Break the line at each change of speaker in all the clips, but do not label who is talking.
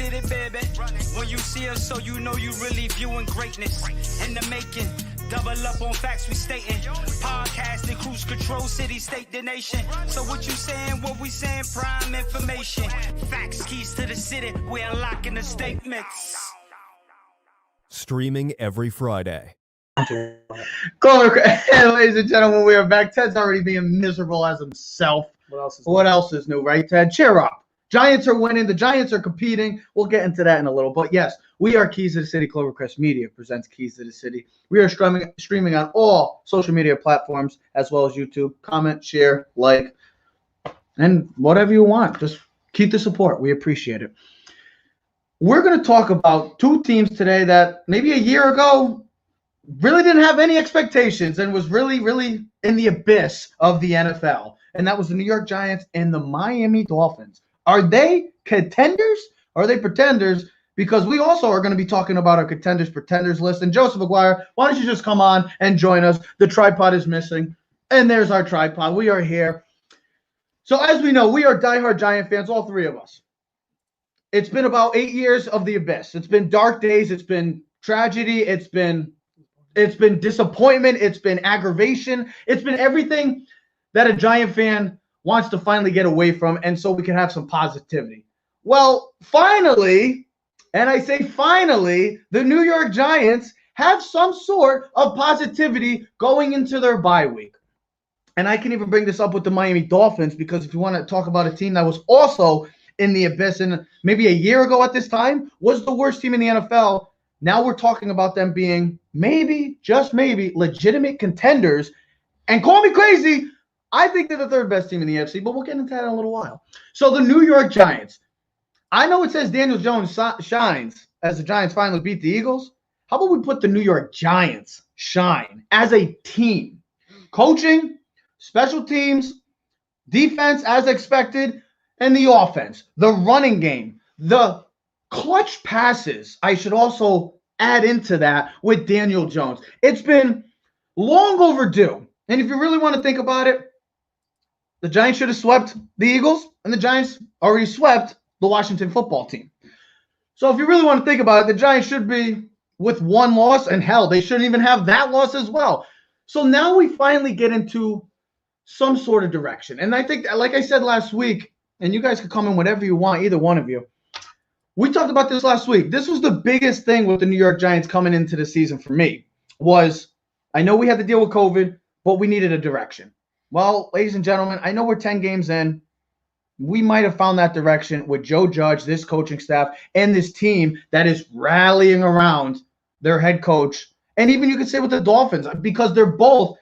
city, baby. When you see us, so you know you really viewing greatness in the making. Double up on facts we stating. Podcasting, cruise control, city, state, the nation. So what you saying, what we saying, prime information. Facts, keys to the city, we unlocking the statements.
Streaming every Friday.
Ladies and gentlemen, we are back. Ted's already being miserable as himself. What else is new, right, Ted? Cheer up. Giants are winning. The Giants are competing. We'll get into that in a little. But, yes, we are Keys to the City. Clovercrest Media presents Keys to the City. We are streaming on all social media platforms as well as YouTube. Comment, share, like, and whatever you want. Just keep the support. We appreciate it. We're going to talk about two teams today that maybe a year ago really didn't have any expectations and was really, really in the abyss of the NFL. And that was the New York Giants and the Miami Dolphins. Are they contenders or are they pretenders? Because we also are going to be talking about our contenders-pretenders list. And Joseph Aguirre, why don't you just come on and join us? The tripod is missing. And there's our tripod. We are here. So as we know, we are diehard Giant fans, all three of us. It's been about 8 years of the abyss. It's been dark days. It's been tragedy. It's been disappointment. It's been aggravation. It's been everything that a Giant fan wants to finally get away from, and so we can have some positivity. Well, finally, and I say finally, the New York Giants have some sort of positivity going into their bye week. And I can even bring this up with the Miami Dolphins, because if you want to talk about a team that was also in the abyss and maybe a year ago at this time was the worst team in the NFL, now we're talking about them being maybe, just maybe, legitimate contenders. And call me crazy, I think they're the third best team in the NFC, but we'll get into that in a little while. So the New York Giants. I know it says Daniel Jones shines as the Giants finally beat the Eagles. How about we put the New York Giants shine as a team? Coaching, special teams, defense as expected, and the offense, the running game, the clutch passes. I should also add into that with Daniel Jones. It's been long overdue. And if you really want to think about it, the Giants should have swept the Eagles, and the Giants already swept the Washington football team. So if you really want to think about it, the Giants should be with one loss, and hell, they shouldn't even have that loss as well. So now we finally get into some sort of direction. And I think, like I said last week, and you guys can come in whatever you want, either one of you. We talked about this last week. This was the biggest thing with the New York Giants coming into the season for me was, I know we had to deal with COVID, but we needed a direction. Well, ladies and gentlemen, I know we're 10 games in. We might have found that direction with Joe Judge, this coaching staff, and this team that is rallying around their head coach. And even you could say with the Dolphins, because they're both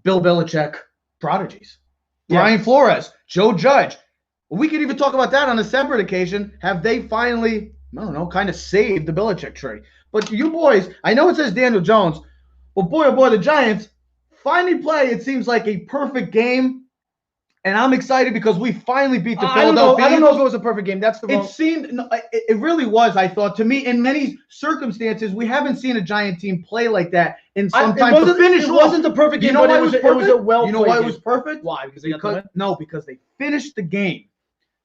Bill Belichick prodigies. Yeah. Brian Flores, Joe Judge. We could even talk about that on a separate occasion. Have they finally, I don't know, kind of saved the Belichick tree? But you boys, I know it says Daniel Jones, but boy, oh boy, the Giants finally play, it seems like, a perfect game. And I'm excited because we finally beat the Philadelphia.
I don't know if it was a perfect game. That's the wrong.
It really was, I thought. To me, in many circumstances, we haven't seen a Giant team play like that in some time.
It wasn't the perfect game.
You know why it was perfect?
You know
why it was perfect?
Why? Because they got the win?
No, because they finished the game.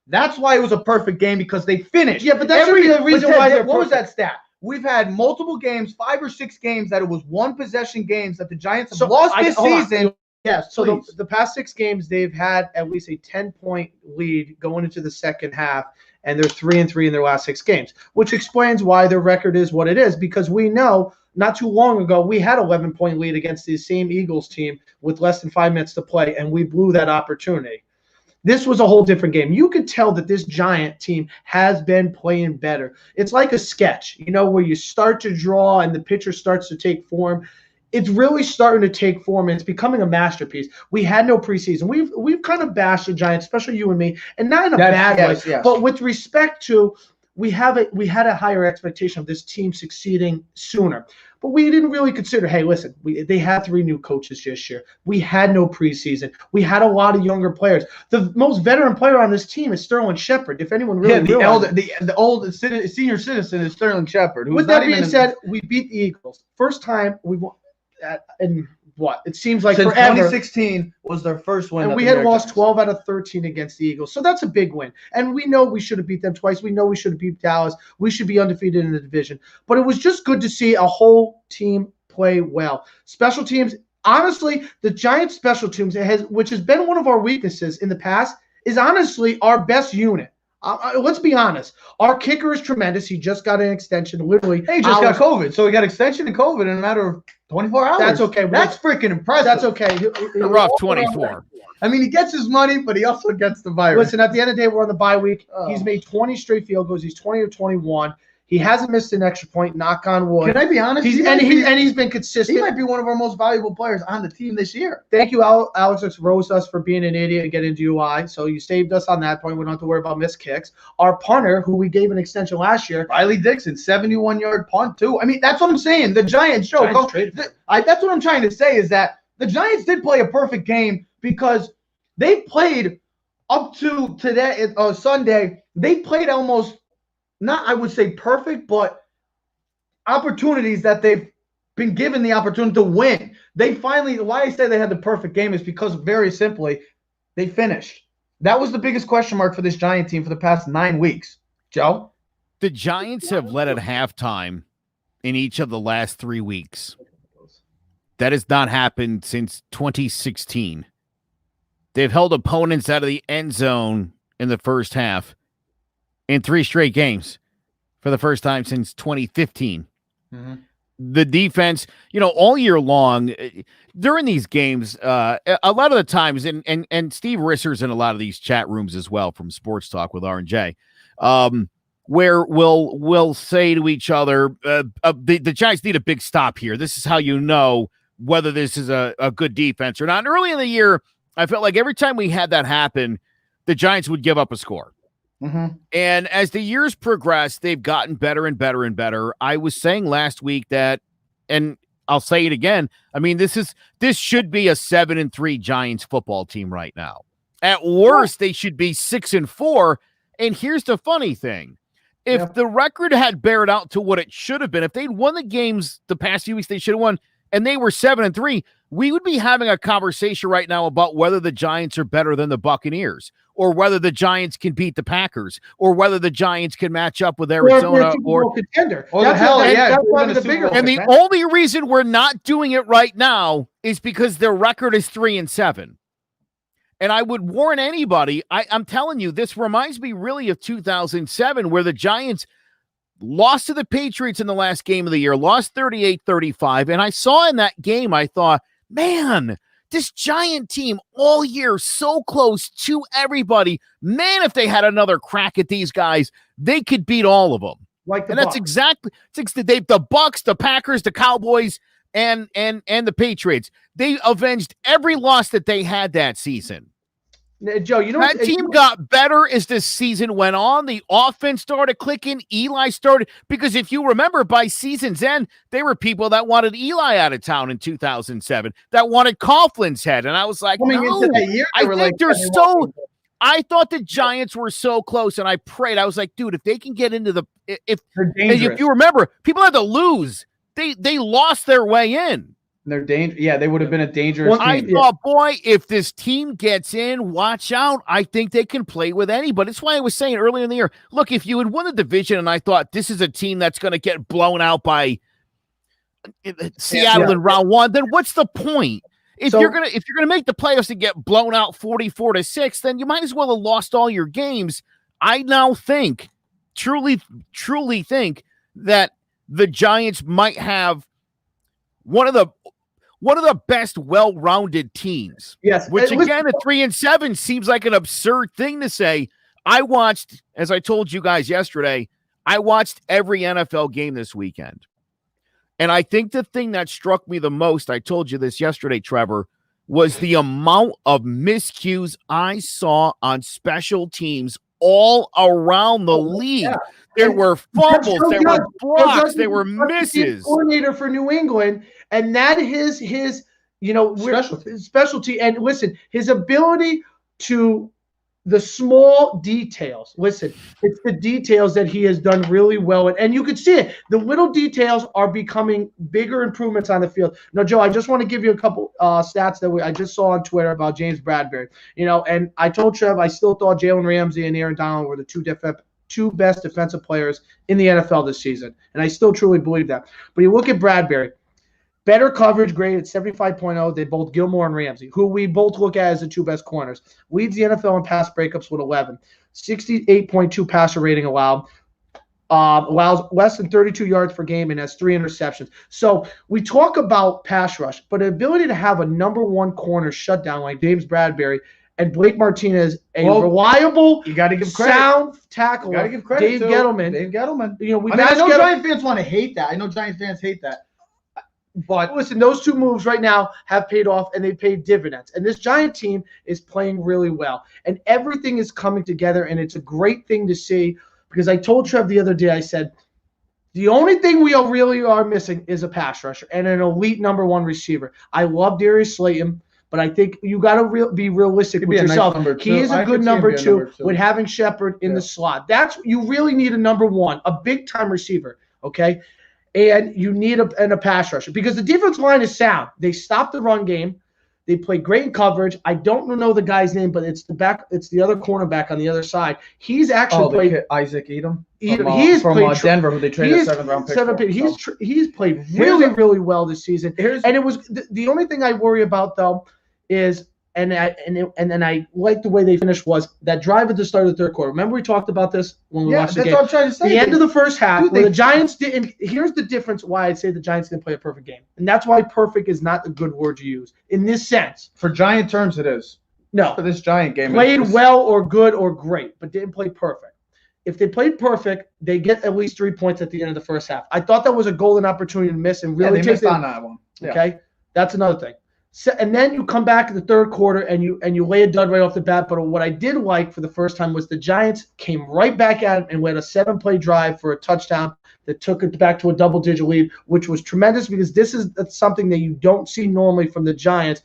That's why it was a perfect game, because they finished.
Yeah, but that's the reason why they're perfect.
What was that stat? We've had multiple games, 5 or 6 games, that it was one-possession games that the Giants have lost this season.
Yes, so the past 6 games, they've had at least a 10-point lead going into the second half, and they're 3-3 in their last 6 games, which explains why their record is what it is, because we know not too long ago we had 11-point lead against the same Eagles team with less than 5 minutes to play, and we blew that opportunity. This was a whole different game. You could tell that this Giant team has been playing better. It's like a sketch, where you start to draw and the picture starts to take form. It's really starting to take form, and it's becoming a masterpiece. We had no preseason. We've kind of bashed the Giants, especially you and me, and not in a bad way. Yes. But with respect to, we had a higher expectation of this team succeeding sooner. But we didn't really consider, hey, listen, they had 3 new coaches this year. We had no preseason. We had a lot of younger players. The most veteran player on this team is Sterling Shepard. If anyone really
the old senior citizen is Sterling Shepard.
With that being said, we beat the Eagles. First time we won in what? It seems like
Since
forever.
2016 was their first win.
And we had lost 12 out of 13 against the Eagles. So that's a big win. And we know we should have beat them twice. We know we should have beat Dallas. We should be undefeated in the division. But it was just good to see a whole team play well. Special teams, honestly, the Giants special teams, which has been one of our weaknesses in the past, is honestly our best unit. Let's be honest. Our kicker is tremendous. He just got an extension, literally.
He just got COVID, so he got extension and COVID in a matter of 24 hours.
That's okay.
That's freaking impressive.
That's okay.
A rough 24.
I mean, he gets his money, but he also gets the virus.
Listen, at the end of the day, we're on the bye week. He's made 20 straight field goals. He's 20 or 21. He hasn't missed an extra point. Knock on wood.
Can I be honest?
He's been consistent.
He might be one of our most valuable players on the team this year.
Thank you, Alex roast us for being an idiot and getting DUI. So you saved us on that point. We don't have to worry about missed kicks. Our punter, who we gave an extension last year,
Riley Dixon, 71-yard punt too. I mean, that's what I'm saying. The Giants show. That's what I'm trying to say is that the Giants did play a perfect game because they played up to today, Sunday. They played almost. Not, I would say perfect, but opportunities that they've been given the opportunity to win. They finally, why I say they had the perfect game is because very simply, they finished. That was the biggest question mark for this Giant team for the past 9 weeks. Joe?
The Giants have led at halftime in each of the last 3 weeks. That has not happened since 2016. They've held opponents out of the end zone in the first half in 3 straight games for the first time since 2015.
Mm-hmm.
The defense, all year long during these games, a lot of the times, and Steve Risser's in a lot of these chat rooms as well from Sports Talk with R&J, where we'll say to each other, the Giants need a big stop here. This is how you know whether this is a good defense or not. And early in the year, I felt like every time we had that happen, the Giants would give up a score.
Mm-hmm.
And as the years progress, they've gotten better and better and better. I was saying last week that, and I'll say it again, I mean, this should be a 7-3 Giants football team right now. At worst, they should be 6-4. And here's the funny thing. If the record had bared out to what it should have been, if they'd won the games the past few weeks they should have won, and they were 7-3, we would be having a conversation right now about whether the Giants are better than the Buccaneers, or whether the Giants can beat the Packers, or whether the Giants can match up with Arizona
or contender.
Or that's
the bigger.
And the only reason we're not doing it right now is because their record is 3-7. And I would warn anybody, I'm telling you, this reminds me really of 2007, where the Giants lost to the Patriots in the last game of the year, lost 38-35. And I saw in that game, I thought, man, this Giant team all year so close to everybody. Man, if they had another crack at these guys, they could beat all of them. That's exactly the Bucks, the Packers, the Cowboys, and the Patriots. They avenged every loss that they had that season.
Joe,
that team got better as the season went on. The offense started clicking. Eli started, because if you remember, by season's end, there were people that wanted Eli out of town in 2007, that wanted Coughlin's head. And I was like, I thought the Giants were so close, and I prayed. I was like, dude, if they can get into if you remember, people had to lose. They lost their way in.
They're dangerous. Yeah, they would have been a dangerous team.
I thought, boy, if this team gets in, watch out. I think they can play with anybody. That's why I was saying earlier in the year, look, if you had won the division and I thought this is a team that's going to get blown out by Seattle in round 1, then what's the point? If you're gonna make the playoffs and get blown out 44-6, then you might as well have lost all your games. I now think, truly think, that the Giants might have one of the best well-rounded teams.
Yes.
Which again, at 3-7 seems like an absurd thing to say. I watched, as I told you guys yesterday, I watched every NFL game this weekend. And I think the thing that struck me the most, I told you this yesterday, Trevor, was the amount of miscues I saw on special teams all around the league. Yeah. There were fumbles, there were blocks, there were misses.
Coordinator for New England, and that is his specialty. And listen, his ability to the small details. Listen, it's the details that he has done really well. And you can see it. The little details are becoming bigger improvements on the field. Now, Joe, I just want to give you a couple stats that I just saw on Twitter about James Bradbury. And I told Trev I still thought Jalen Ramsey and Aaron Donald were the two best defensive players in the NFL this season. And I still truly believe that. But you look at Bradbury. Better coverage grade at 75.0. They both Gilmore and Ramsey, who we both look at as the two best corners. Leads the NFL in pass breakups with 11. 68.2 passer rating allowed. Allows less than 32 yards per game and has 3 interceptions. So we talk about pass rush, but the ability to have a number one corner shutdown like James Bradbury and Blake Martinez, reliable,
you got to give credit.
Sound tackle.
Got to give credit
Dave
to
Gettleman.
Dave Gettleman.
I
know Giant fans want to hate that. I know Giant fans hate that.
But listen, those two moves right now have paid off, and they've paid dividends. And this Giant team is playing really well. And everything is coming together, and it's a great thing to see because I told Trev the other day, I said, the only thing we really are missing is a pass rusher and an elite number one receiver. I love Darius Slayton, but I think you got to be realistic with yourself.
Nice
he is a good number two with having Shepard in the slot. You really need a number one, a big-time receiver, okay? And you need a pass rusher because the defense line is sound. They stop the run game. They play great in coverage. I don't know the guy's name, but it's the other cornerback on the other side. He's actually played
Isaac Edom.
He's
from
played
Denver, who they traded a seventh-round pick for.
He's played really well this season. And it was the only thing I worry about though is. And I like the way they finished was that drive at the start of the third quarter. Remember we talked about this when we watched the game.
That's what I'm trying to say.
The end of the first half, the Giants didn't. Here's the difference why I'd say the Giants didn't play a perfect game, and that's why perfect is not a good word to use in this sense.
For Giant terms, it is.
No,
for this Giant game,
played well or good or great, but didn't play perfect. If they played perfect, they get at least 3 points at the end of the first half. I thought that was a golden opportunity to miss and really
they missed on that one.
Okay, that's another thing. So, and then you come back in the third quarter and you lay a dud right off the bat. But what I did like for the first time was the Giants came right back at it and went a 7-play drive for a touchdown that took it back to a double-digit lead, which was tremendous because this is something that you don't see normally from the Giants.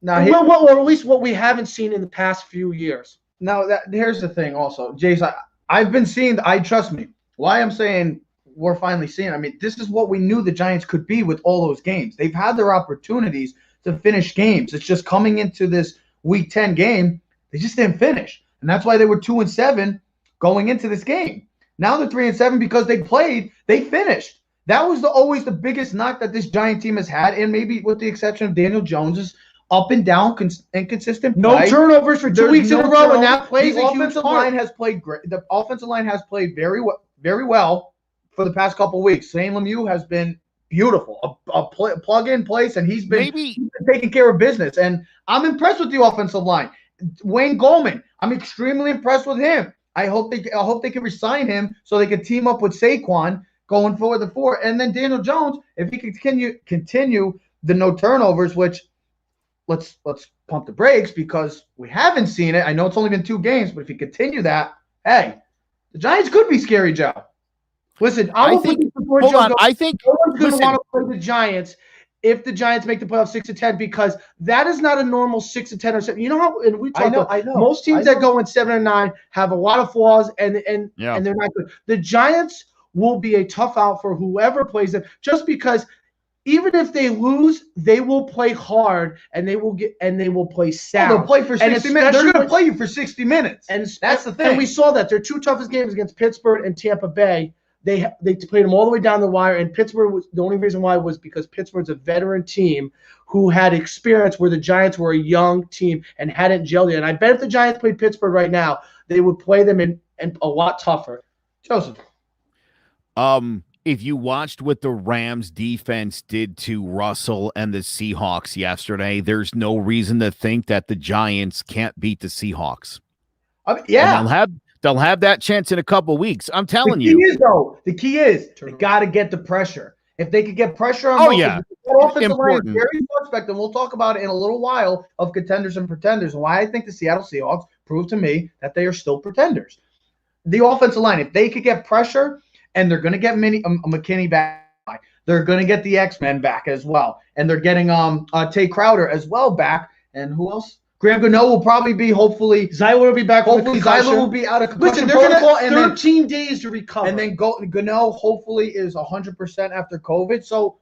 Now, or at least what we haven't seen in the past few years.
Now, here's the thing also, Jace, I've been seeing – trust me, why I'm saying we're finally seeing – I mean, this is what we knew the Giants could be with all those games. They've had their opportunities – to finish games. It's just coming into this Week 10 game, they just didn't finish. And that's why they were 2-7 going into this game. Now they're 3-7 because they finished. That was always the biggest knock that this Giant team has had, and maybe with the exception of Daniel Jones' up and down inconsistent play.
No turnovers for 2 weeks in a row, and that plays a huge part.
Line has played great. The offensive line has played very well for the past couple of weeks. Shane Lemieux has been beautiful, a plug-in place, and he's been taking care of business. And I'm impressed with the offensive line. Wayne Goldman, I'm extremely impressed with him. I hope they can resign him so they can team up with Saquon going forward the 4. And then Daniel Jones, if he can continue the no turnovers, which let's pump the brakes because we haven't seen it. I know it's only been 2 games, but if you continue that, hey, the Giants could be scary, Joe. Listen, I think no one's going to want to play the Giants if the Giants make the playoffs 6-10 because that is not a normal 6-10 or 7. You know how? And we talk about most teams that go in 7-9 have a lot of flaws and they're not good. The Giants will be a tough out for whoever plays them, just because even if they lose, they will play hard and they will play sound. They'll play for 60 minutes. They're going to play you for 60 minutes.
And that's the thing. And we saw that their 2 toughest games against Pittsburgh and Tampa Bay. They played them all the way down the wire, and Pittsburgh was the only reason why was because Pittsburgh's a veteran team who had experience where the Giants were a young team and hadn't gelled yet. And I bet if the Giants played Pittsburgh right now, they would play them in a lot tougher. Joseph.
If you watched what the Rams defense did to Russell and the Seahawks yesterday, there's no reason to think that the Giants can't beat the Seahawks. And they'll have that chance in a couple weeks. I'm telling you.
The key is they got to get the pressure. If they could get pressure on
important.
Line is very suspect, and we'll talk about it in a little while of contenders and pretenders and why I think the Seattle Seahawks prove to me that they are still pretenders. The offensive line, if they could get pressure, and they're going to get McKinney back, they're going to get the X-Men back as well, and they're getting Tay Crowder as well back, and who else? Graham Gano will probably be, hopefully.
Zyler will be back.
Hopefully, Zyler will be out of
Listen,
concussion
they're going to
protocol.
have 13 days to recover.
And then Gano hopefully is 100% after COVID. So,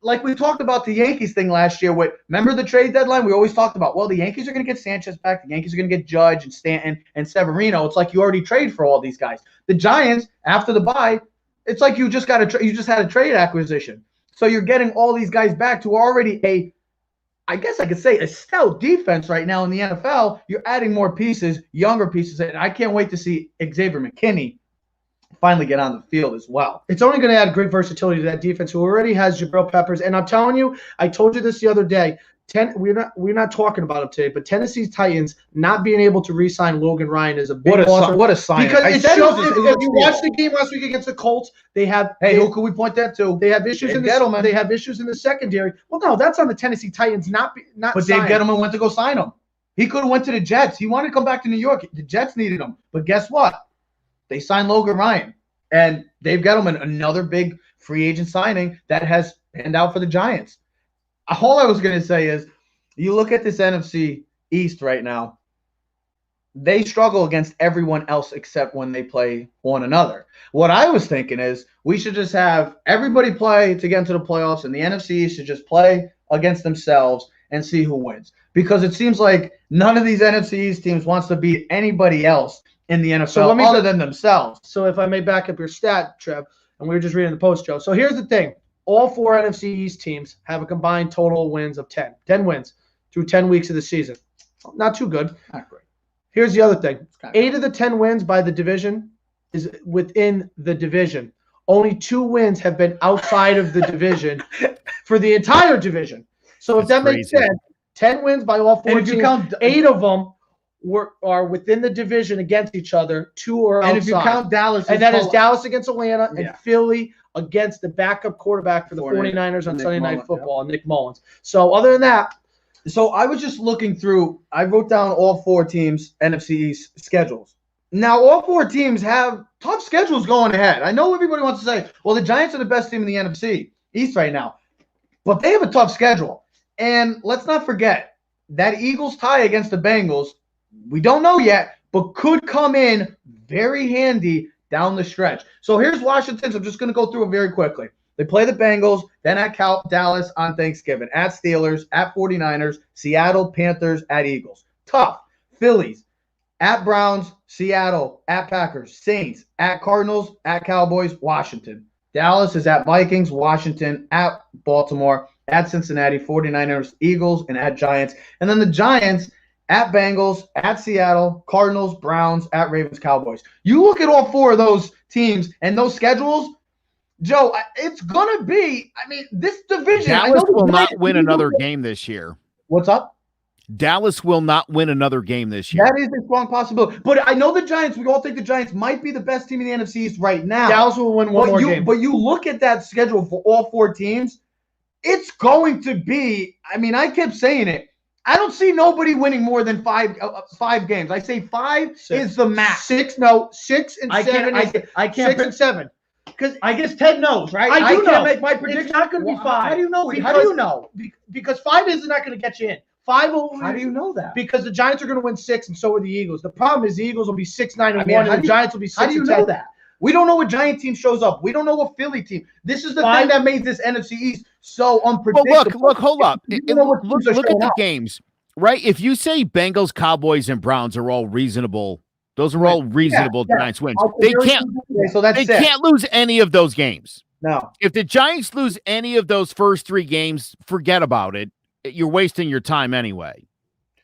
like we talked about the Yankees thing last year. Remember the trade deadline? We always talked about, well, the Yankees are going to get Sanchez back. The Yankees are going to get Judge and Stanton and Severino. It's like you already trade for all these guys. The Giants, after the bye, it's like you just had a trade acquisition. So you're getting all these guys back to already I guess I could say a stout defense right now in the NFL. You're adding more pieces, younger pieces, and I can't wait to see Xavier McKinney finally get on the field as well.
It's only going to add great versatility to that defense, who already has Jabril Peppers. And I'm telling you, I told you this the other day. We're not talking about him today, but Tennessee Titans not being able to re-sign Logan Ryan is a big loss.
What a sign!
Because if you watch the game last week against the Colts, they have.
Who can we point that to?
They have issues in the. They have issues in the secondary. Well, no, that's on the Tennessee Titans not.
But Dave Gettleman went to go sign him. He could have went to the Jets. He wanted to come back to New York. The Jets needed him, but guess what? They signed Logan Ryan and Dave Gettleman, another big free agent signing that has panned out for the Giants. All I was going to say is, you look at this NFC East right now, they struggle against everyone else except when they play one another. What I was thinking is we should just have everybody play to get into the playoffs, and the NFC East should just play against themselves and see who wins. Because it seems like none of these NFC East teams wants to beat anybody else in the NFL other than themselves.
So if I may back up your stat, Trev, and we were just reading the post, Joe. So here's the thing. All 4 NFC East teams have a combined total wins of 10. 10 wins through 10 weeks of the season. Not too good.
Not great.
Here's the other thing. 8 of the 10 wins by the division is within the division. Only 2 wins have been outside of the division for the entire division. So if that makes sense, 10 wins by all 4 teams, 8 of them are within the division against each other. 2 are outside.
And if you count Dallas.
And that is Dallas against Atlanta and Philly against the backup quarterback for the 49ers on Sunday Night Football, Nick Mullins. So other than that.
So I was just looking through. I wrote down all 4 teams' NFC East schedules. Now, all 4 teams have tough schedules going ahead. I know everybody wants to say, well, the Giants are the best team in the NFC East right now. But they have a tough schedule. And let's not forget, that Eagles tie against the Bengals, we don't know yet, but could come in very handy down the stretch. So here's Washington's. I'm just going to go through it very quickly. They play the Bengals, then at Dallas on Thanksgiving, at Steelers, at 49ers, Seattle, Panthers, at Eagles. Tough. Phillies, at Browns, Seattle, at Packers, Saints, at Cardinals, at Cowboys, Washington. Dallas is at Vikings, Washington, at Baltimore, at Cincinnati, 49ers, Eagles, and at Giants. And then the Giants at Bengals, at Seattle, Cardinals, Browns, at Ravens, Cowboys. You look at all 4 of those teams and those schedules, Joe, it's going to be, this division.
Dallas will not win another game this year.
What's up?
Dallas will not win another game this year.
That is a strong possibility. But I know the Giants, we all think the Giants might be the best team in the NFC East right now.
Dallas will win one more game.
But you look at that schedule for all 4 teams, it's going to be, I kept saying it. I don't see nobody winning more than 5 games. I say 5 is the max.
6 and 7.
I can't
6 and 7.
Because I guess Ted knows, right?
I
can't make my prediction.
It's not going to be 5.
How do you know? How do you know?
Because 5 is not going to get you in. 5 will.
How do you know that?
Because the Giants are going to win 6, and so are the Eagles. The problem is the Eagles will be 6-9-1, and the Giants will be 6-10.
How do you know that? We don't know what Giant team shows up. We don't know what Philly team. This is the thing that made this NFC East so unpredictable.
Well, look, hold up. Look at the games, right? If you say Bengals, Cowboys, and Browns are all reasonable. Those are all reasonable Giants wins. They can't lose any of those games.
No.
If the Giants lose any of those first 3 games, forget about it. You're wasting your time anyway.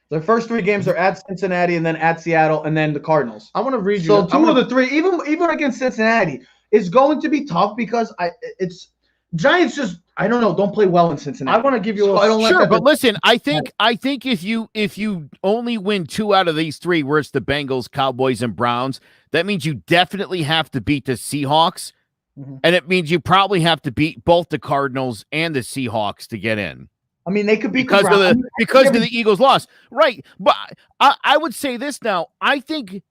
The first 3 games are at Cincinnati and then at Seattle and then the Cardinals.
I want to read you.
So 2 of the 3, even against Cincinnati, is going to be tough because Giants just don't play well in Cincinnati.
I want to give you
but listen, I think if you only win 2 out of these 3, where it's the Bengals, Cowboys, and Browns, that means you definitely have to beat the Seahawks, and it means you probably have to beat both the Cardinals and the Seahawks to get in.
They could beat
because of the Eagles' loss, right? But I would say this now. I think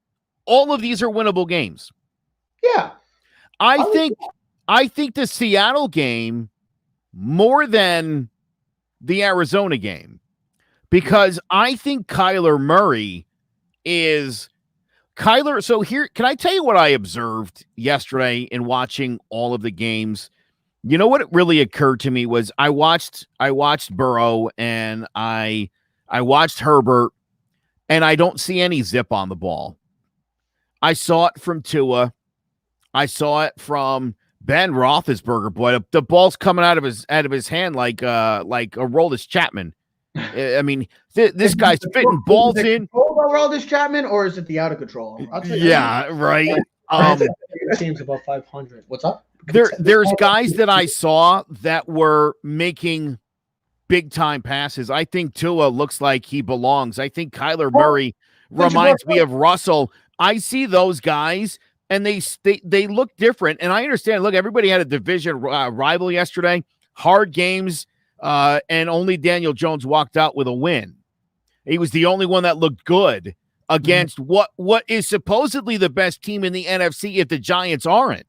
all of these are winnable games.
Yeah,
I think the Seattle game more than the Arizona game, because I think Kyler Murray is Kyler. So here, can I tell you what I observed yesterday in watching all of the games? You know what it really occurred to me was I watched Burrow and I watched Herbert, and I don't see any zip on the ball. I saw it from Tua. I saw it from Ben Roethlisberger. Boy, the ball's coming out of his hand like Aroldis Chapman. I mean, this guy's fitting balls in.
Aroldis Chapman, or is it the out of control?
Yeah, right.
Team's above 500.
What's up?
There's guys that I saw that were making big time passes. I think Tua looks like he belongs. I think Kyler Murray reminds me of Russell. I see those guys, and they look different. And I understand. Look, everybody had a division rival yesterday. Hard games, and only Daniel Jones walked out with a win. He was the only one that looked good against what is supposedly the best team in the NFC if the Giants aren't.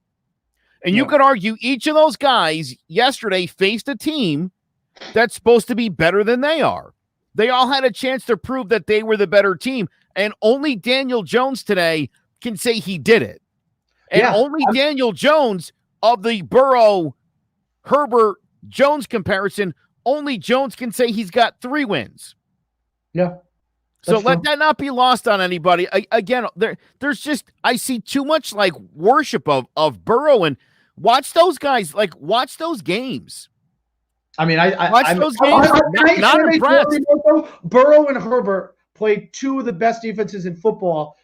And you could argue each of those guys yesterday faced a team that's supposed to be better than they are. They all had a chance to prove that they were the better team, and only Daniel Jones today can say he did it. And only Daniel Jones of the Burrow-Herbert-Jones comparison, only Jones can say he's got 3 wins.
Yeah.
So let that not be lost on anybody. Again, there's just, I see too much like worship of Burrow, and watch those guys, watch those games.
I mean,
watch those games. Not impressed.
Burrow and Herbert played 2 of the best defenses in football.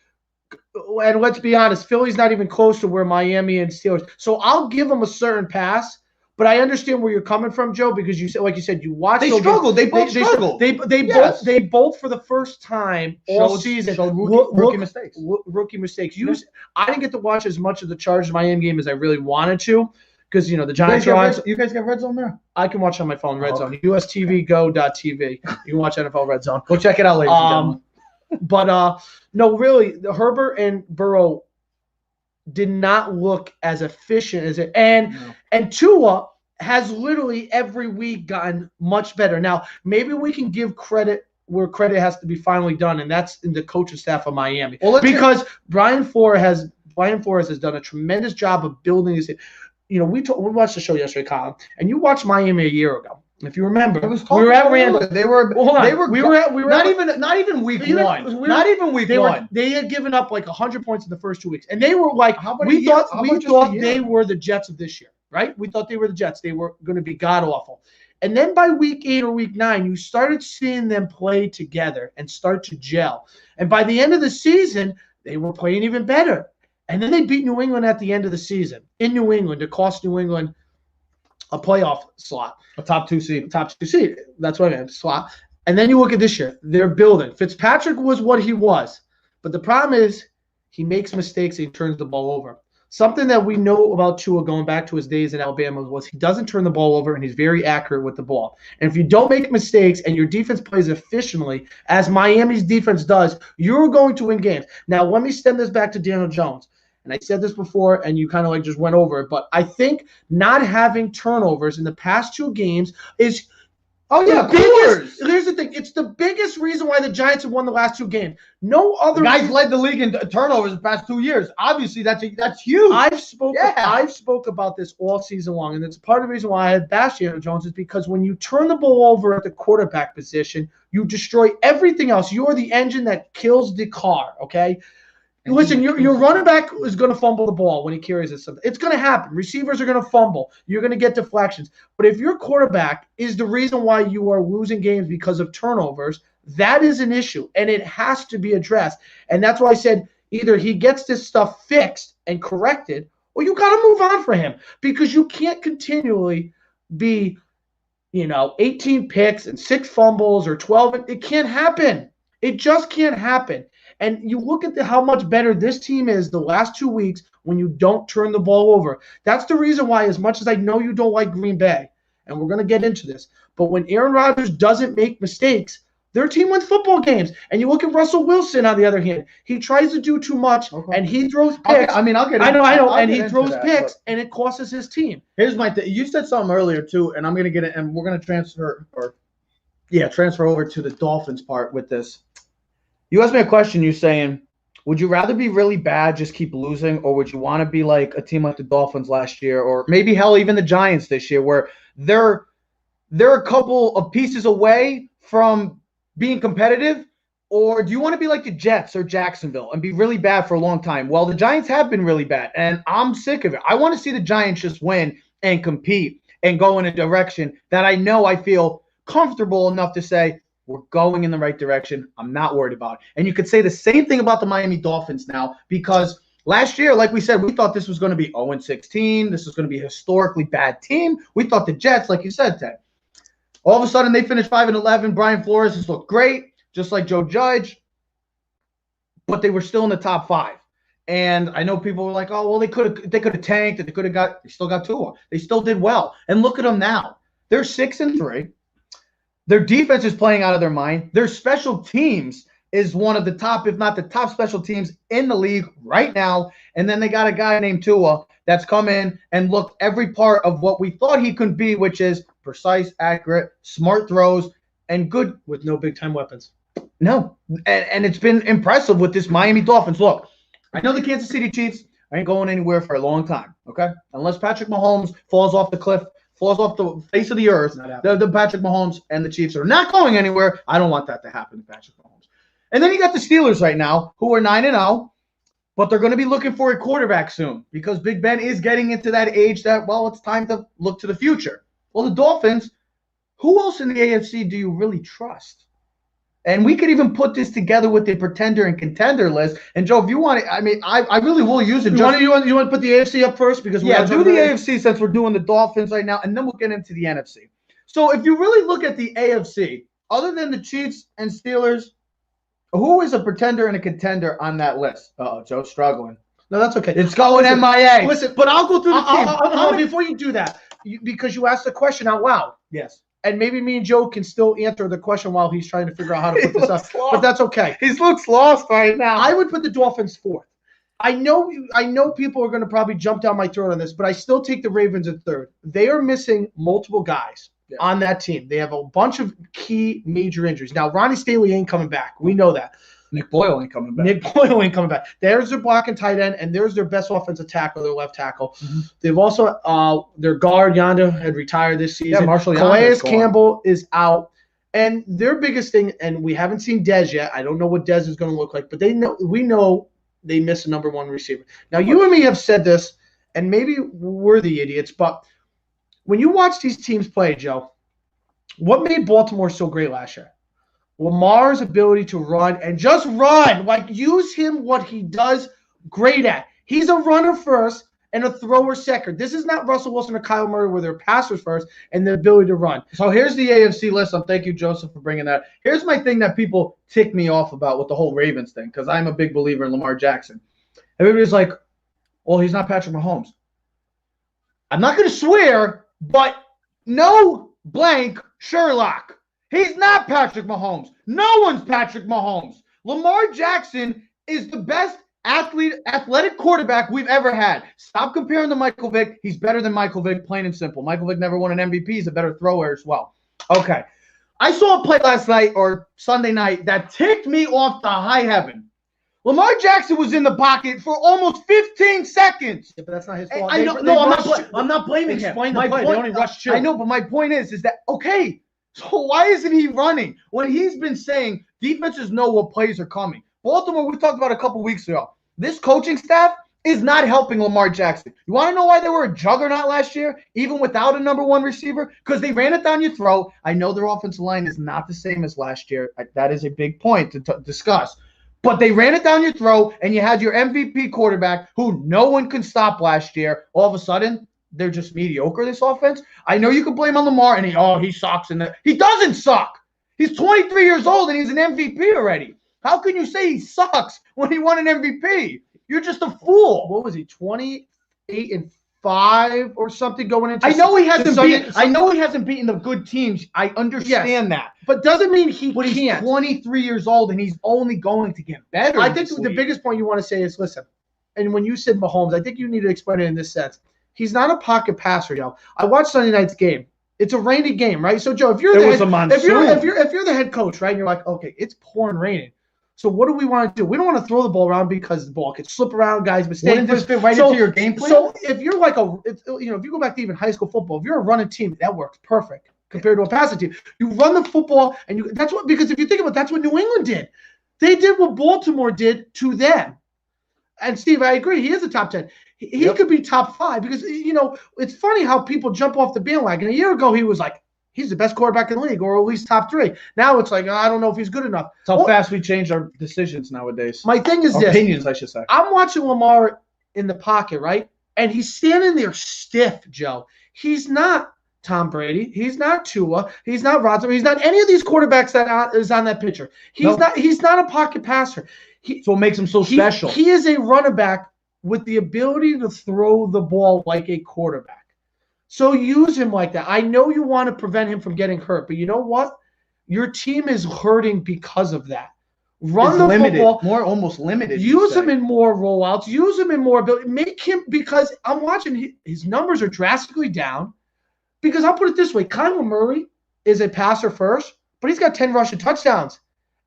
And let's be honest, Philly's not even close to where Miami and Steelers. So I'll give them a certain pass. But I understand where you're coming from, Joe, because you said, like you said, you watched.
They struggled. They both struggled.
They both for the first time all season
showed rookie mistakes.
Rookie mistakes. I didn't get to watch as much of the Chargers Miami game as I really wanted to, because the Giants are on.
You guys got Red Zone there?
I can watch on my phone. Red Zone. USTVGo.tv. You can watch NFL Red Zone.
Go check it out, ladies and gentlemen.
But no, really, the Herbert and Burrow did not look as efficient as it, and Tua has literally every week gotten much better. Now, maybe we can give credit where credit has to be finally done, and that's in the coaching staff of Miami. Because Brian Flores has done a tremendous job of building this. We watched the show yesterday, Colin, and you watched Miami a year ago. If you remember, we were at Randall.
Not even week one. Not even week one.
They had given up like 100 points in the first 2 weeks, and they were like, we thought they were the Jets of this year, right? We thought they were the Jets. They were going to be god awful. And then by week 8 or week 9, you started seeing them play together and start to gel. And by the end of the season, they were playing even better. And then they beat New England at the end of the season in New England to cost New England a playoff slot.
A top 2 seed.
That's what I meant, slot. And then you look at this year. They're building. Fitzpatrick was what he was. But the problem is he makes mistakes and he turns the ball over. Something that we know about Tua going back to his days in Alabama was he doesn't turn the ball over and he's very accurate with the ball. And if you don't make mistakes and your defense plays efficiently, as Miami's defense does, you're going to win games. Now, let me stem this back to Daniel Jones. And I said this before, and you kind of just went over it. But I think not having turnovers in the past 2 games is here's the thing. It's the biggest reason why the Giants have won the last 2 games. No other
guys led the league in turnovers the past 2 years. Obviously, that's huge.
I've spoke about this all season long, and it's part of the reason why I had bashed Daniel Jones is because when you turn the ball over at the quarterback position, you destroy everything else. You are the engine that kills the car, okay? Listen, your running back is going to fumble the ball when he carries it. It's going to happen. Receivers are going to fumble. You're going to get deflections. But if your quarterback is the reason why you are losing games because of turnovers, that is an issue, and it has to be addressed. And that's why I said either he gets this stuff fixed and corrected, or you got to move on for him, because you can't continually be, 18 picks and 6 fumbles or 12. It can't happen. It just can't happen. And you look at how much better this team is the last 2 weeks when you don't turn the ball over. That's the reason why, as much as I know you don't like Green Bay, and we're going to get into this, but when Aaron Rodgers doesn't make mistakes, their team wins football games. And you look at Russell Wilson, on the other hand, he tries to do too much, and he throws picks.
I'll get into
I know, and he throws picks, and it costs his team.
Here's my thing. You said something earlier, too, and I'm going to get it, and we're going to transfer or transfer over to the Dolphins part with this. You asked me a question. You're saying, would you rather be really bad, just keep losing, or would you want to be like a team like the Dolphins last year, or maybe hell, even the Giants this year, where they're a couple of pieces away from being competitive? Or do you want to be like the Jets or Jacksonville and be really bad for a long time? Well, the Giants have been really bad, and I'm sick of it. I want to see the Giants just win and compete and go in a direction that I feel comfortable enough to say, we're going in the right direction. I'm not worried about it. And you could say the same thing about the Miami Dolphins now, because last year, like we said, we thought this was going to be 0-16. This was going to be a historically bad team. We thought the Jets, like you said, Ted, all of a sudden they finished 5-11. Brian Flores has looked great, just like Joe Judge, but they were still in the top 5. And I know people were like, oh, well, they could have tanked, they still got Tua. They still did well. And look at them now. They're 6-3. Their defense is playing out of their mind. Their special teams is one of the top, if not the top special teams in the league right now. And then they got a guy named Tua that's come in and looked every part of what we thought he could be, which is precise, accurate, smart throws, and good
with no big-time weapons.
No. And it's been impressive with this Miami Dolphins. Look, I know the Kansas City Chiefs ain't going anywhere for a long time, okay? Unless Patrick Mahomes falls off the cliff, falls off the face of the earth, the Patrick Mahomes and the Chiefs are not going anywhere. I don't want that to happen to Patrick Mahomes. And then you got the Steelers right now, who are 9-0, but they're going to be looking for a quarterback soon because Big Ben is getting into that age that, well, it's time to look to the future. Well, the Dolphins, who else in the AFC do you really trust? And we could even put this together with the pretender and contender list. And Joe, if you want it, I mean, I really will use it.
You want to put the AFC up first? Because
do the AFC since we're doing the Dolphins right now, and then we'll get into the NFC. So if you really look at the AFC, other than the Chiefs and Steelers, who is a pretender and a contender on that list? Uh-oh, Joe's struggling.
No, that's okay.
It's going MIA.
Listen,
but I'll go through the team.
Before you do that, because you asked the question out loud.
Yes.
And maybe me and Joe can still answer the question while he's trying to figure out how to put this up. But that's okay.
He looks lost right now.
I would put the Dolphins 4th. I know people are going to probably jump down my throat on this, but I still take the Ravens at 3rd. They are missing multiple guys on that team. They have a bunch of key major injuries. Now, Ronnie Stanley ain't coming back. We know that.
Nick Boyle ain't coming back.
There's their blocking tight end, and there's their best offensive tackle, their left tackle. Mm-hmm. They've also their guard Yonda had retired this season.
Yeah, Marshall
Calais Campbell is out, and their biggest thing, and we haven't seen Dez yet. I don't know what Dez is going to look like, but we know they miss a number 1 receiver. Now, you and me have said this, and maybe we're the idiots, but when you watch these teams play, Joe, what made Baltimore so great last year? Lamar's ability to run and just run, like use him what he does great at. He's a runner first and a thrower second. This is not Russell Wilson or Kyle Murray where they're passers first and the ability to run.
So here's the AFC list. Thank you, Joseph, for bringing that. Here's my thing that people tick me off about with the whole Ravens thing, because I'm a big believer in Lamar Jackson. Everybody's like, well, he's not Patrick Mahomes. I'm not going to swear, but no blank Sherlock. He's not Patrick Mahomes. No one's Patrick Mahomes. Lamar Jackson is the best athletic quarterback we've ever had. Stop comparing to Michael Vick. He's better than Michael Vick, plain and simple. Michael Vick never won an MVP. He's a better thrower as well. Okay. I saw a play last night or Sunday night that ticked me off to high heaven. Lamar Jackson was in the pocket for almost 15 seconds.
Yeah, but that's not his fault.
I'm not blaming him.
Explain the play. They only rushed 2.
I know, but my point is that, okay, so why isn't he running? When he's been saying defenses know what plays are coming. Baltimore, we talked about a couple weeks ago. This coaching staff is not helping Lamar Jackson. You want to know why they were a juggernaut last year, even without a number 1 receiver? Because they ran it down your throat. I know their offensive line is not the same as last year. That is a big point to discuss. But they ran it down your throat, and you had your MVP quarterback who no one could stop last year. All of a sudden, they're just mediocre, this offense. I know you can blame on Lamar, and he sucks. He doesn't suck. He's 23 years old, and he's an MVP already. How can you say he sucks when he won an MVP? You're just a fool.
What was he, 28-5 or something going into?
I know he hasn't beaten the good teams. I understand that.
But doesn't mean
But he's 23 years old, and he's only going to get better.
I think the biggest point you want to say is, listen, and when you said Mahomes, I think you need to explain it in this sense. He's not a pocket passer, yo. I watched Sunday night's game. It's a rainy game, right? So, Joe, if you're
was a monsoon.
if you're the head coach, right, and you're like, okay, it's pouring raining. So what do we want to do? We don't want to throw the ball around because the ball could slip around, guys.
Wouldn't this fit right into your game plan?
So if you're like if you go back to even high school football, if you're a running team, that works perfect compared to a passing team. You run the football, and because if you think about it, that's what New England did. They did what Baltimore did to them. And Steve, I agree. He is a top 10. He could be top 5 because it's funny how people jump off the bandwagon. A year ago, he was like, he's the best quarterback in the league, or at least top 3. Now it's like, I don't know if he's good enough.
It's how fast we change our decisions nowadays.
My thing is
opinions, I should say.
I'm watching Lamar in the pocket, right? And he's standing there stiff, Joe. He's not Tom Brady. He's not Tua. He's not Rodgers. He's not any of these quarterbacks that is on that picture. He's not a pocket passer.
So what makes him so special?
He is a running back with the ability to throw the ball like a quarterback. So use him like that. I know you want to prevent him from getting hurt, but you know what? Your team is hurting because of that. Run the football.
Almost limited.
Use him in more rollouts. Use him in more ability. Make him, because I'm watching his numbers are drastically down. Because I'll put it this way. Kyler Murray is a passer first, but he's got 10 rushing touchdowns.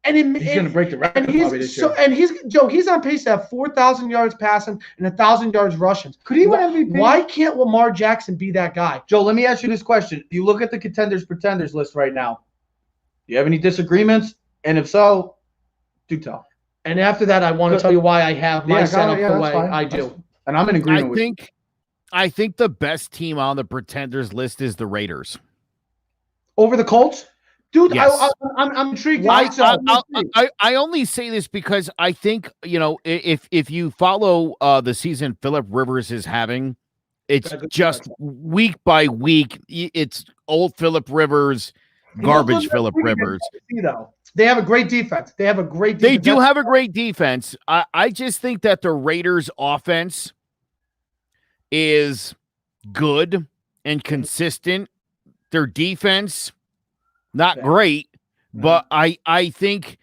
And
he's going to break the record probably this year.
He's on pace to have 4,000 yards passing and 1,000 yards rushing.
Could he win MVP?
Why can't Lamar Jackson be that guy?
Joe, let me ask you this question. You look at the contenders-pretenders list right now. Do you have any disagreements? And if so, do tell.
And after that, I want to tell you why I have my setup the way I do.
And I'm in agreement with you.
I think the best team on the pretenders list is the Raiders.
Over the Colts? Dude,
yes.
I'm intrigued.
I only say this because I think, if you follow the season Phillip Rivers is having, it's just week by week. It's old Phillip Rivers, garbage Phillip Rivers.
They have a great defense. They
do have a great defense. I just think that the Raiders' offense is good and consistent. Their defense, not great, but I think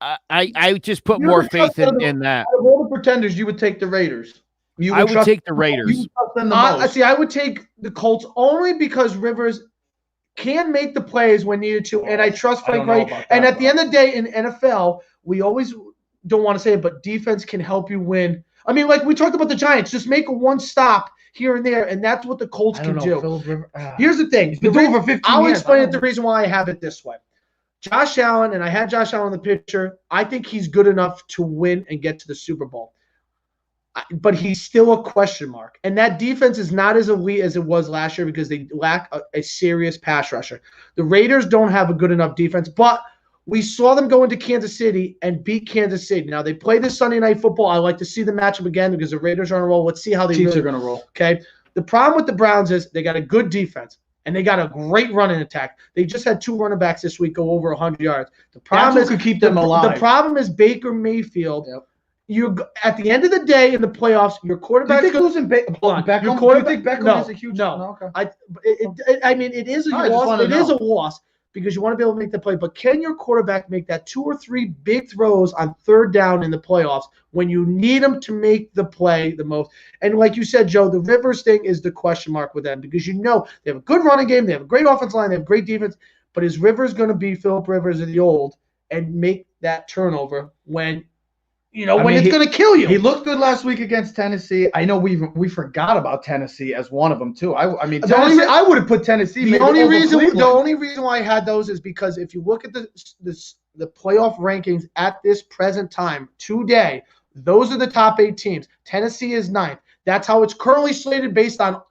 I just put more faith in that.
Out of all the pretenders, you would take the Raiders.
I would take the Raiders.
I would take the Colts only because Rivers can make the plays when needed to, and I trust Frank Reich. And at the end of the day, in NFL, we always don't want to say it, but defense can help you win. I mean, like we talked about the Giants, just make one stop here and there, and that's what the Colts can do. Here's the thing. I'll explain it the reason why I have it this way. Josh Allen, and I had Josh Allen in the picture, I think he's good enough to win and get to the Super Bowl. But he's still a question mark. And that defense is not as elite as it was last year because they lack a serious pass rusher. The Raiders don't have a good enough defense, but we saw them go into Kansas City and beat Kansas City. Now, they play this Sunday Night Football. I like to see the matchup again because the Raiders are on a roll. Let's see how the
Chiefs are going to roll.
Okay. The problem with the Browns is they got a good defense, and they got a great running attack. They just had 2 running backs this week go over 100 yards. The problem is
could keep them alive.
The problem is Baker Mayfield. Yep. You're at the end of the day in the playoffs. Your quarterback.
Do you think losing Beckham?
Your quarterback,
Beckham is a huge.
No. Okay. It is a loss. It is a loss because you want to be able to make the play. But can your quarterback make that 2 or 3 big throws on 3rd down in the playoffs when you need them to make the play the most? And like you said, Joe, the Rivers thing is the question mark with them because they have a good running game, they have a great offensive line, they have great defense. But is Rivers going to be Phillip Rivers of the old and make that turnover when? It's going to kill you.
He looked good last week against Tennessee. I know we forgot about Tennessee as one of them too. I would have put Tennessee.
The only reason why I had those is because if you look at the playoff rankings at this present time today, those are the top 8 teams. Tennessee is 9th. That's how it's currently slated based on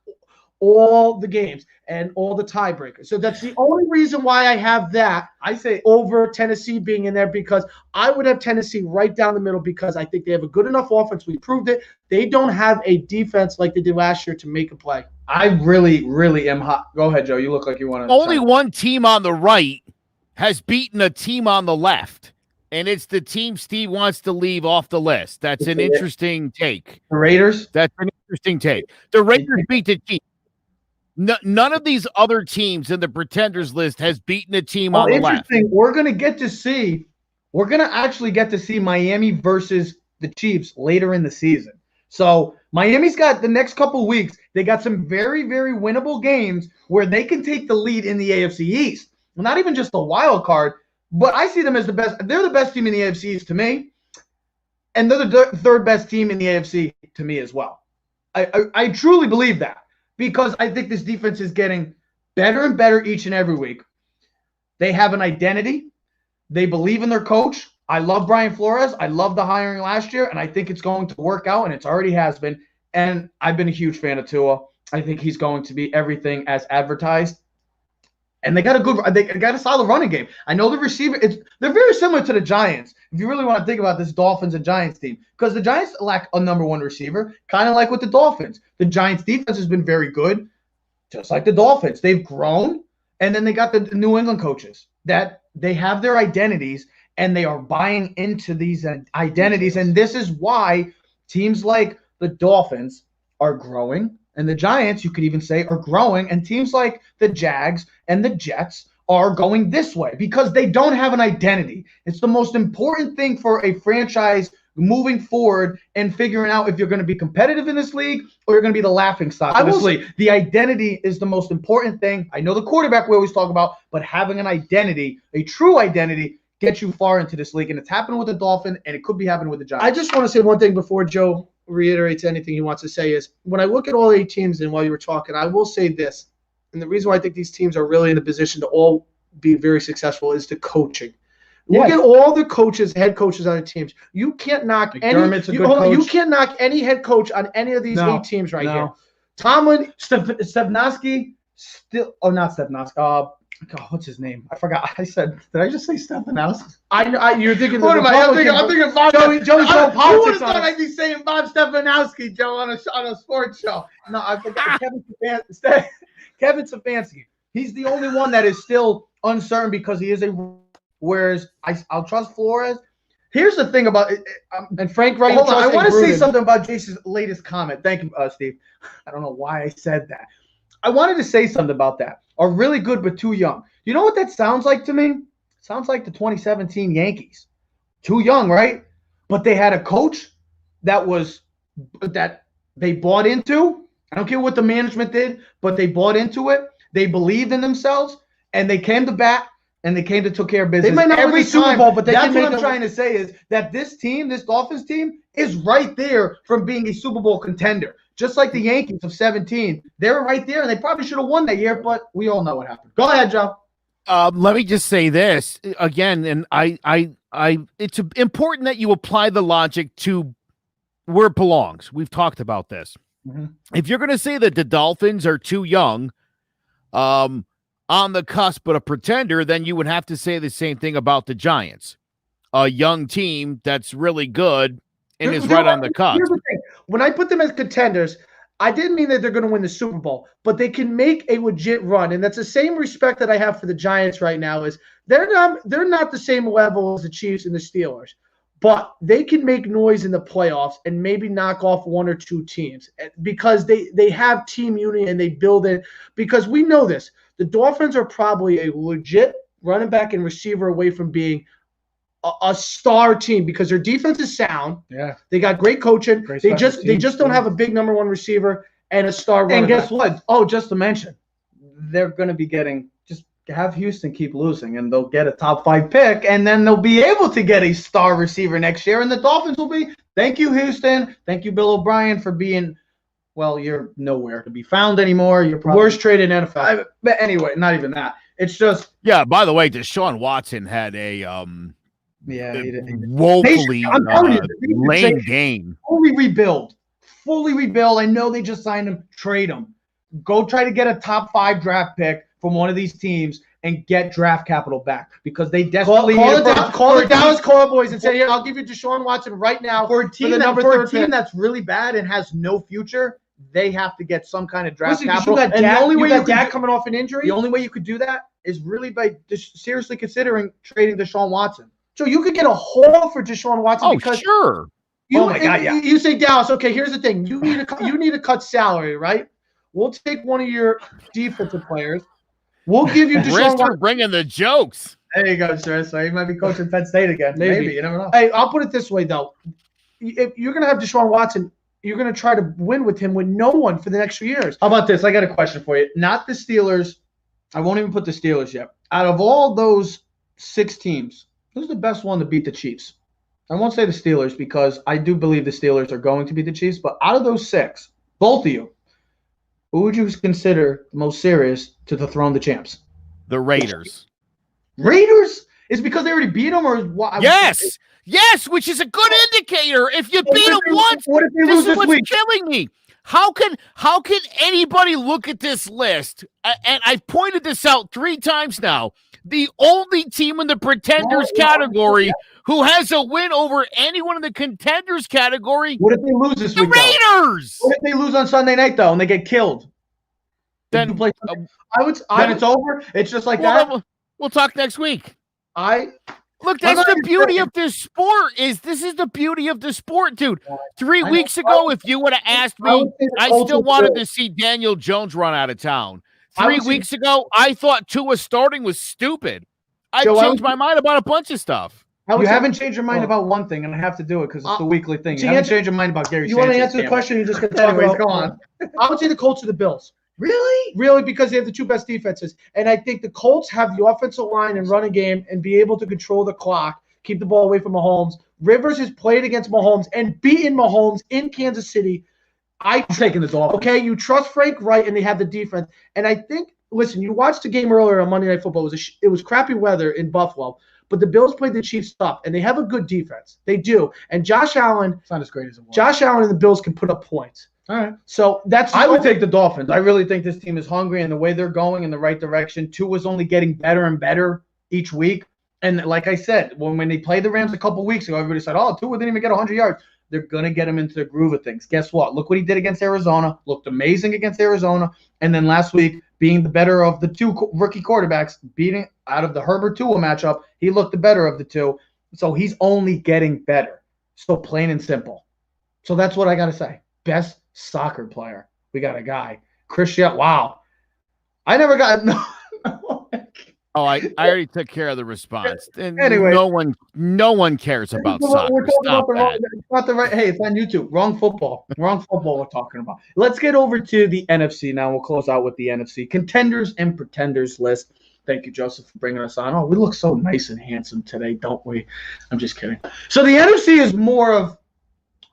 all the games and all the tiebreakers. So that's the only reason why I have that. I say over Tennessee being in there because I would have Tennessee right down the middle because I think they have a good enough offense. We proved it. They don't have a defense like they did last year to make a play.
I really, really am hot. Go ahead, Joe. You look like you want to.
Only one team on the right has beaten a team on the left, and it's the team Steve wants to leave off the list. That's an interesting take.
The Raiders?
That's an interesting take. The Raiders beat the Chiefs. None of these other teams in the pretenders list has beaten a team on the left.
We're going to actually get to see Miami versus the Chiefs later in the season. So Miami's got the next couple weeks. They got some very, very winnable games where they can take the lead in the AFC East. Not even just the wild card, but I see them as the best. They're the best team in the AFC East to me, and they're the third best team in the AFC to me as well. I truly believe that because I think this defense is getting better and better each and every week. They have an identity. They believe in their coach. I love Brian Flores. I love the hiring last year, and I think it's going to work out, and it already has been. And I've been a huge fan of Tua. I think he's going to be everything as advertised. And they got a solid running game. I know the receiver. They're very similar to the Giants. If you really want to think about this Dolphins and Giants team, because the Giants lack a number one receiver, kind of like with the Dolphins. The Giants defense has been very good, just like the Dolphins. They've grown, and then they got the New England coaches that they have their identities, and they are buying into these identities. And this is why teams like the Dolphins are growing. And the Giants, you could even say, are growing. And teams like the Jags and the Jets are going this way because they don't have an identity. It's the most important thing for a franchise moving forward and figuring out if you're going to be competitive in this league or you're going to be the laughingstock in this league. The identity is the most important thing. I know the quarterback we always talk about, but having an identity, a true identity, gets you far into this league. And it's happening with the Dolphins, and it could be happening with the Giants.
I just want to say one thing before Joe reiterates anything he wants to say is when I look at all 8 teams and while you were talking, I will say this, and the reason why I think these teams are really in a position to all be very successful is the coaching. Look at all the coaches, head coaches on the teams. You can't knock you can't knock any head coach on any of these 8 teams right here. Tomlin,
Stepnoski, not Stepnoski. God, what's his name? I forgot. Did I just say Stefanowski?
You're thinking.
What am I? I'm thinking Bob.
Joey's
throwing
politics.
Who would have thought I'd be saying Bob Stefanowski, Joe, on a sports show? No, I forgot. Kevin Stefanski. He's the only one that is still uncertain because he is Whereas I'll trust Flores. Here's the thing about it.
And Frank Wright.
Hold on. I want to say something about Jason's latest comment. Thank you, Steve. I don't know why I said that. I wanted to say something about that. Are really good but too young. You know what that sounds like to me? It sounds like the 2017 Yankees. Too young, right? But they had a coach that they bought into. I don't care what the management did, but they bought into it. They believed in themselves, and they came to bat, and they came to took care of business.
They might not win the Super Bowl, but
that's what I'm trying to say is that this Dolphins team, is right there from being a Super Bowl contender. Just like the Yankees of 17, they were right there, and they probably should have won that year, but we all know what happened. Go ahead, Joe.
Let me just say this again, and it's important that you apply the logic to where it belongs. We've talked about this. Mm-hmm. If you're going to say that the Dolphins are too young, on the cusp but a pretender, then you would have to say the same thing about the Giants, a young team that's really good and is right on the cusp.
Here's the thing. When I put them as contenders, I didn't mean that they're going to win the Super Bowl, but they can make a legit run. And that's the same respect that I have for the Giants right now is they're not the same level as the Chiefs and the Steelers, but they can make noise in the playoffs and maybe knock off 1 or 2 teams because they have team unity and they build it. Because we know this. The Dolphins are probably a legit running back and receiver away from being a star team because their defense is sound.
Yeah,
they got great coaching. They just don't have a big number 1 receiver and a star running
And guess
back.
what? Oh, just to mention, they're going to be just have Houston keep losing, and they'll get a top 5 pick, and then they'll be able to get a star receiver next year, and the Dolphins will be. Thank you, Houston. Thank you, Bill O'Brien, for being. Well, you're nowhere to be found anymore. You're probably
worst trade in NFL.
But anyway, not even that. It's just.
Yeah. By the way, Deshaun Watson had a
Yeah,
woefully lame game.
Fully rebuild. I know they just signed him. Trade him. Go try to get a top 5 draft pick from one of these teams and get draft capital back because they desperately
call the Dallas Cowboys and say, "Here, I'll give you Deshaun Watson right now
for a team that's really bad and has no future." They have to get some kind of draft capital.
And the only way Dak coming off an injury.
The only way you could do that is really by just seriously considering trading Deshaun Watson.
So you could get a haul for Deshaun Watson.
Oh, because sure.
Oh my God, yeah.
You say Dallas. Okay, here's the thing. You need to cut salary, right? We'll take one of your defensive players. We'll give you Deshaun Watson.
Bringing the jokes.
There you go, sir. So he might be coaching Penn State again. Maybe. You never know.
Hey, I'll put it this way, though. If you're going to have Deshaun Watson, you're going to try to win with him with no one for the next few years.
How about this? I got a question for you. Not the Steelers. I won't even put the Steelers yet. Out of all those 6 teams, who's the best one to beat the Chiefs? I won't say the Steelers because I do believe the Steelers are going to beat the Chiefs, but out of those 6, both of you, who would you consider the most serious to dethrone the champs?
The Raiders.
Raiders? Is it because they already beat them, or why?
Yes, which is a good indicator. If you beat them once,
what if they
this
lose
is
this
what's
week?
killing me. How can anybody look at this list? And I've pointed this out 3 times now. The only team in the pretenders category who has a win over anyone in the contenders category.
What if they lose this week?
The Raiders.
What if they lose on Sunday night though, and they get killed?
Then
then it's over. It's just like that.
We'll talk next week. Look,
I'm
that's
not
the
even
beauty
saying-
of this sport. This is the beauty of the sport, dude. 3 weeks ago, if you would have asked me, I still wanted to see Daniel Jones run out of town. 3 weeks ago, I thought Tua starting was stupid. I changed my mind about a bunch of stuff.
You haven't changed your mind about one thing, and I have to do it because it's the weekly thing. You haven't changed your mind about Gary Sanchez.
You want to answer the question? You're just going to talk about.
Go on.
I would say the Colts are the Bills.
Really?
Really, because they have the 2 best defenses. And I think the Colts have the offensive line and running game and be able to control the clock, keep the ball away from Mahomes. Rivers has played against Mahomes and beaten Mahomes in Kansas City. I'm
taking the Dolphins.
Okay, you trust Frank Wright, and they have the defense. And I think, listen, you watched the game earlier on Monday Night Football. It was crappy weather in Buffalo, but the Bills played the Chiefs tough, and they have a good defense. They do. And Josh Allen,
It's not as great as it was.
Josh Allen and the Bills can put up points.
All right.
So
I would take the Dolphins. I really think this team is hungry, and the way they're going in the right direction. Tua's only getting better and better each week. And like I said, when they played the Rams a couple weeks ago, everybody said, "Oh, Tua didn't even get 100 yards." They're gonna get him into the groove of things. Guess what? Look what he did against Arizona. Looked amazing against Arizona. And then last week, being the better of the 2 rookie quarterbacks, beating out of the Herbert Tua matchup, he looked the better of the 2. So he's only getting better. So plain and simple. So that's what I gotta say. Best soccer player. We got a guy. Christian. Wow. I never got no.
Oh, I already took care of the response. And
Anyway.
no one cares about soccer.
We're talking
Stop
about
that.
it's not the right. Hey, it's on YouTube. Wrong football. Wrong football. We're talking about. Let's get over to the NFC now. We'll close out with the NFC contenders and pretenders list. Thank you, Joseph, for bringing us on. Oh, we look so nice and handsome today, don't we? I'm just kidding. So the NFC is more of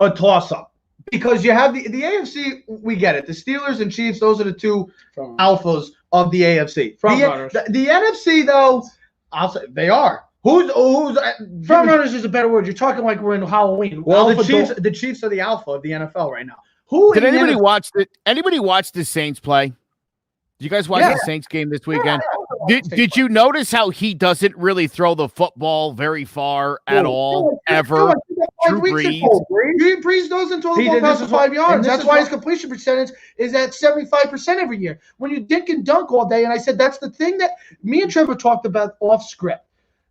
a toss-up because you have the AFC. We get it. The Steelers and Chiefs. Those are the 2 alphas of the AFC. The NFC, though, I'll say they are. Who's
Front runners is a better word. You're talking like we're in Halloween.
Well,
Alpha
the Chiefs are the alpha of the NFL right now.
Did anybody watch the Saints play? Did you guys watch the Saints game this weekend? Did you notice how he doesn't really throw the football very far at all, ever? Drew Brees.
Brees doesn't throw the ball past 5 yards. That's why his completion percentage is at 75% every year. When you dink and dunk all day, and I said that's the thing that me and Trevor talked about off script.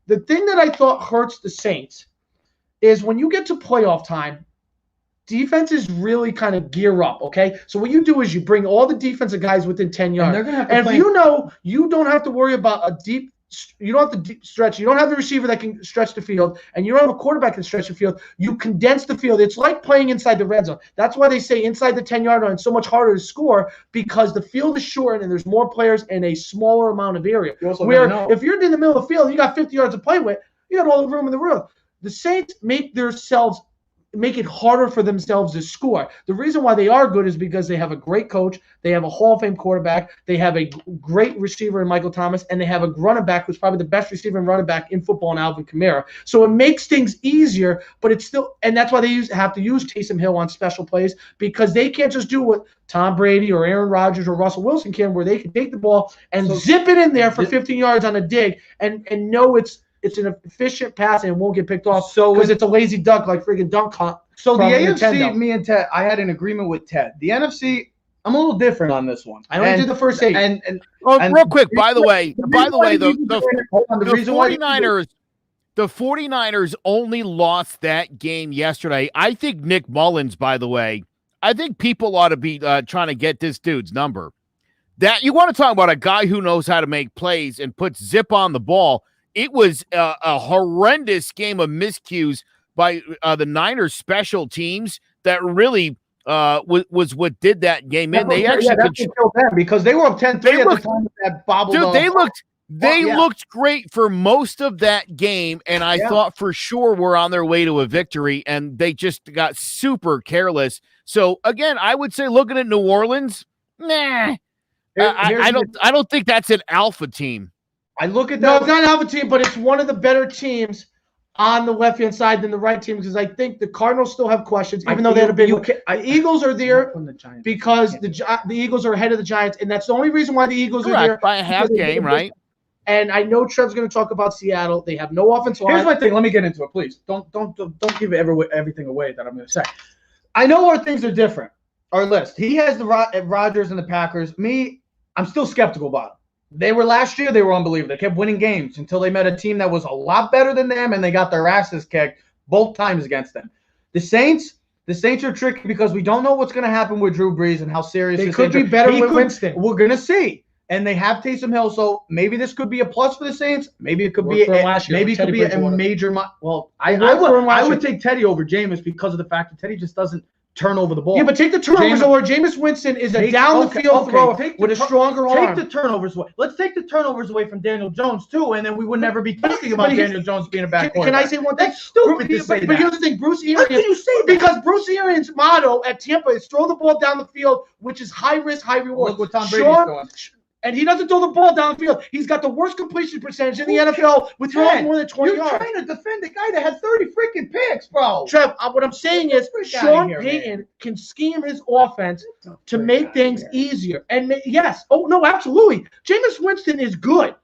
The thing that I thought hurts the Saints is when you get to playoff time, defenses really kind of gear up, okay? So what you do is you bring all the defensive guys within 10 yards. And if you know you don't have to worry about a deep – you don't have to deep stretch. You don't have the receiver that can stretch the field, and you don't have a quarterback that can stretch the field. You condense the field. It's like playing inside the red zone. That's why they say inside the 10-yard line it's so much harder to score because the field is short and there's more players in a smaller amount of area. Where if you're in the middle of the field, you got 50 yards to play with, you got all the room in the world. The Saints make it harder for themselves to score. The reason why they are good is because they have a great coach, they have a Hall of Fame quarterback, they have a great receiver in Michael Thomas, and they have a running back who's probably the best receiver and running back in football in Alvin Kamara. So it makes things easier, but it's still – and that's why they have to use Taysom Hill on special plays because they can't just do what Tom Brady or Aaron Rodgers or Russell Wilson can where they can take the ball and zip it in there for 15 yards on a dig and know it's an efficient pass and it won't get picked off because it's a lazy duck like freaking dunk hunt.
So the AFC, Nintendo. Me and Ted, I had an agreement with Ted. The NFC, I'm a little different on this one.
I only did the first 8.
And
real quick, by the way, the 49ers, the 49ers only lost that game yesterday. I think Nick Mullins, by the way, I think people ought to be trying to get this dude's number. That you want to talk about a guy who knows how to make plays and puts zip on the ball. It was a horrendous game of miscues by the Niners special teams that really was what did that game in. They
That's what killed them because they were up 10-3 at the time of that bobbled.
Dude, they looked great for most of that game, and I thought for sure we're on their way to a victory, and they just got super careless. So again, I would say looking at New Orleans, nah. I don't think that's an alpha team.
I look at that. No, it's not an alpha team, but it's one of the better teams on the left-hand side than the right team because I think the Cardinals still have questions, even though they had a big Eagles are there because the Eagles are ahead of the Giants, and that's the only reason why the Eagles are there.
By a half game, right?
And I know Trev's going to talk about Seattle. They have no offensive line.
Here's my thing. Let me get into it, please. Don't give everything away that I'm going to say. I know our things are different. Our list. He has the Rodgers and the Packers. Me, I'm still skeptical about them. They were last year. They were unbelievable. They kept winning games until they met a team that was a lot better than them, and they got their asses kicked both times against them. The Saints are tricky because we don't know what's going to happen with Drew Brees and how serious
they could be better with Winston.
We're going to see. And they have Taysom Hill, so maybe this could be a plus for the Saints. Maybe it could be a major. Well, I would take Teddy over Jameis because of the fact that Teddy just doesn't turn over the ball.
Yeah, but take the turnovers over. Jameis Winston is a down-the-field thrower with a stronger arm.
Take the turnovers away. Let's take the turnovers away from Daniel Jones, too, and then we would never be talking about Daniel Jones being a bad quarterback.
Can I say one thing?
That's stupid to say that.
But here's the thing. Bruce Arians.
How can you say that?
Because Bruce Arians' motto at Tampa is throw the ball down the field, which is high risk, high reward.
Look what Tom Brady's doing.
And he doesn't throw the ball down the field. He's got the worst completion percentage in the NFL with throwing more than 20 yards.
You're trying to defend a guy that had 30 freaking picks, bro.
Trev, what I'm saying is Sean Payton can scheme his offense to make things easier. And yes, absolutely. Jameis Winston is good.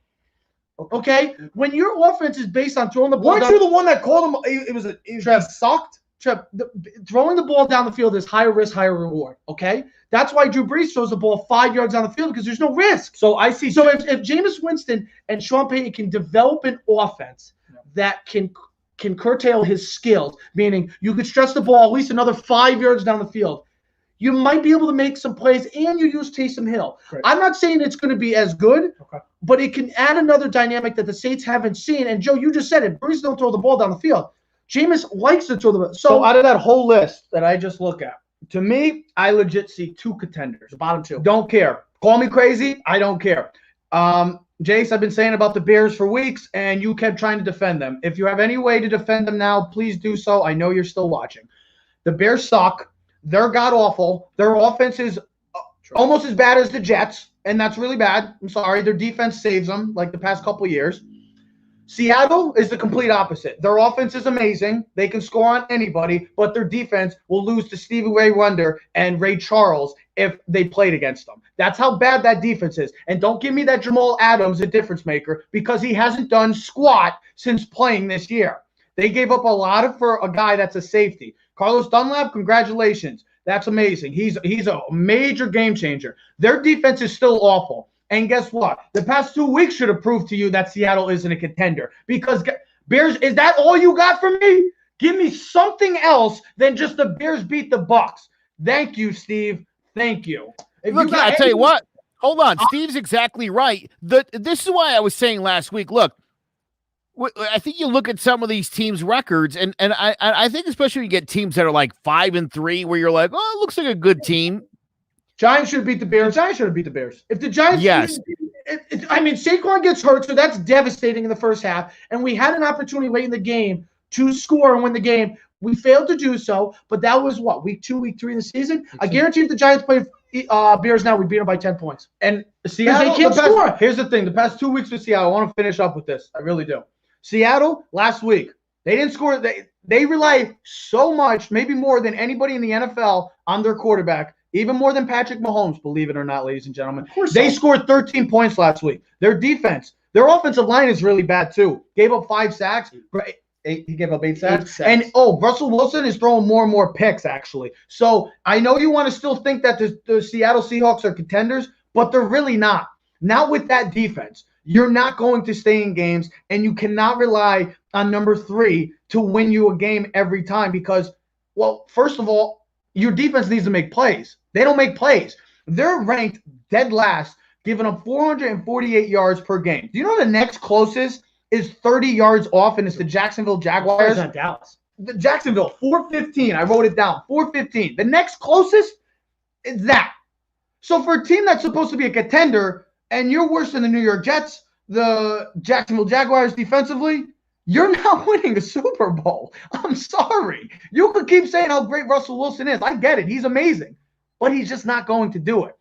Okay? When your offense is based on throwing the ball
Weren't you the one that called him? He sucked?
Trev, throwing the ball down the field is higher risk, higher reward. Okay? That's why Drew Brees throws the ball 5 yards down the field because there's no risk.
So I see.
So if Jameis Winston and Sean Payton can develop an offense that can curtail his skills, meaning you could stretch the ball at least another 5 yards down the field, you might be able to make some plays, and you use Taysom Hill. Great. I'm not saying it's going to be as good, but it can add another dynamic that the Saints haven't seen. And Joe, you just said it. Brees don't throw the ball down the field. Jameis likes to throw the ball.
So out of that whole list that I just look at, to me, I legit see two contenders.
The bottom two.
Don't care. Call me crazy. I don't care. Jace, I've been saying about the Bears for weeks, and you kept trying to defend them. If you have any way to defend them now, please do so. I know you're still watching. The Bears suck. They're god-awful. Their offense is almost as bad as the Jets, and that's really bad. I'm sorry. Their defense saves them like the past couple of years. Seattle is the complete opposite. Their offense is amazing. They can score on anybody, but their defense will lose to Stevie Ray Wonder and Ray Charles if they played against them. That's how bad that defense is. And don't give me that Jamal Adams a difference maker because he hasn't done squat since playing this year. They gave up a lot for a guy that's a safety. Carlos Dunlap, congratulations. That's amazing. He's a major game changer. Their defense is still awful. And guess what? The past 2 weeks should have proved to you that Seattle isn't a contender. Because Bears, is that all you got from me? Give me something else than just the Bears beat the Bucks. Thank you, Steve. Thank you.
Look, I'll tell you what. Hold on. Steve's exactly right. This is why I was saying last week, look, I think you look at some of these teams' records, and I think especially when you get teams that are like 5-3, where you're like, oh, it looks like a good team.
Giants should beat the Bears.
The Giants should have beat the Bears.
If the Giants,
yes.
Saquon gets hurt, so that's devastating in the first half. And we had an opportunity late in the game to score and win the game. We failed to do so, but that was what, week 2, week 3 in the season? I guarantee if the Giants play Bears now, we beat them by 10 points.
And Seattle,
they can't score.
Here's the thing. The past 2 weeks with Seattle, I want to finish up with this. I really do. Seattle, last week, they didn't score. They rely so much, maybe more than anybody in the NFL, on their quarterback. Even more than Patrick Mahomes, believe it or not, ladies and gentlemen. They scored 13 points last week. Their defense, their offensive line is really bad too. Gave up 5 sacks. He gave up 8 sacks. And, Russell Wilson is throwing more and more picks, actually. So I know you want to still think that the Seattle Seahawks are contenders, but they're really not. Not with that defense. You're not going to stay in games, and you cannot rely on number 3 to win you a game every time because, well, first of all, your defense needs to make plays. They don't make plays. They're ranked dead last, giving up 448 yards per game. Do you know the next closest is 30 yards off, and it's the Jacksonville Jaguars?
Not Dallas.
Jacksonville, 415. I wrote it down, 415. The next closest is that. So for a team that's supposed to be a contender, and you're worse than the New York Jets, the Jacksonville Jaguars defensively, you're not winning a Super Bowl. I'm sorry. You could keep saying how great Russell Wilson is. I get it. He's amazing. But he's just not going to do it.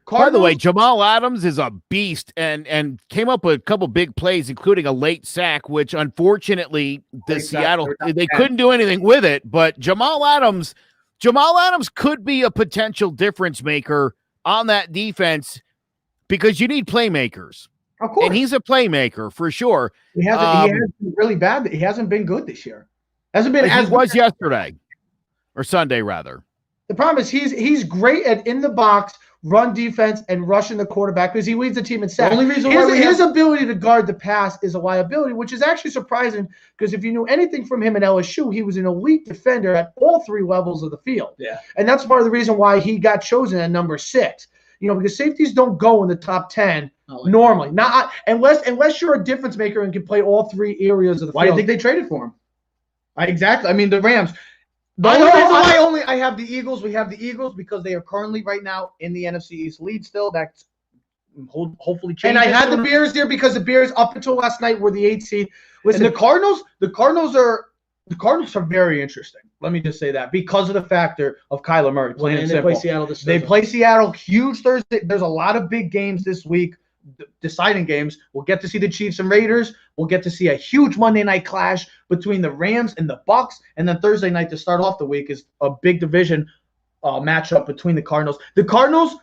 By the way, Jamal Adams is a beast and came up with a couple big plays, including a late sack, which unfortunately they couldn't do anything with it. But Jamal Adams could be a potential difference maker on that defense because you need playmakers.
Of course.
And he's a playmaker for sure.
He hasn't been really bad. He hasn't been good this year. Hasn't been as
he was yesterday or Sunday rather.
The problem is he's great at in the box, run defense, and rushing the quarterback because he leads the team in sacks.
The only reason
his ability to guard the pass is a liability, which is actually surprising because if you knew anything from him at LSU, he was an elite defender at all three levels of the field.
Yeah.
And that's part of the reason why he got chosen at number 6. Because safeties don't go in the top 10 normally. Not unless you're a difference maker and can play all three areas of the field.
Why do you think they traded for him? Exactly. I mean, the Rams. The only reason why I have the Eagles, we have the Eagles because they are currently right now in the NFC East lead still. That's hopefully changing.
And I had the Bears there because the Bears up until last night were the 8th seed.
Listen, the Cardinals are very interesting. Let me just say that because of the factor of Kyler Murray playing
and
simple.
They play Seattle this Thursday.
They play Seattle huge Thursday. There's a lot of big games this week, deciding games. We'll get to see the Chiefs and Raiders. We'll get to see a huge Monday night clash between the Rams and the Bucks. And then Thursday night to start off the week is a big division matchup between the Cardinals. The Cardinals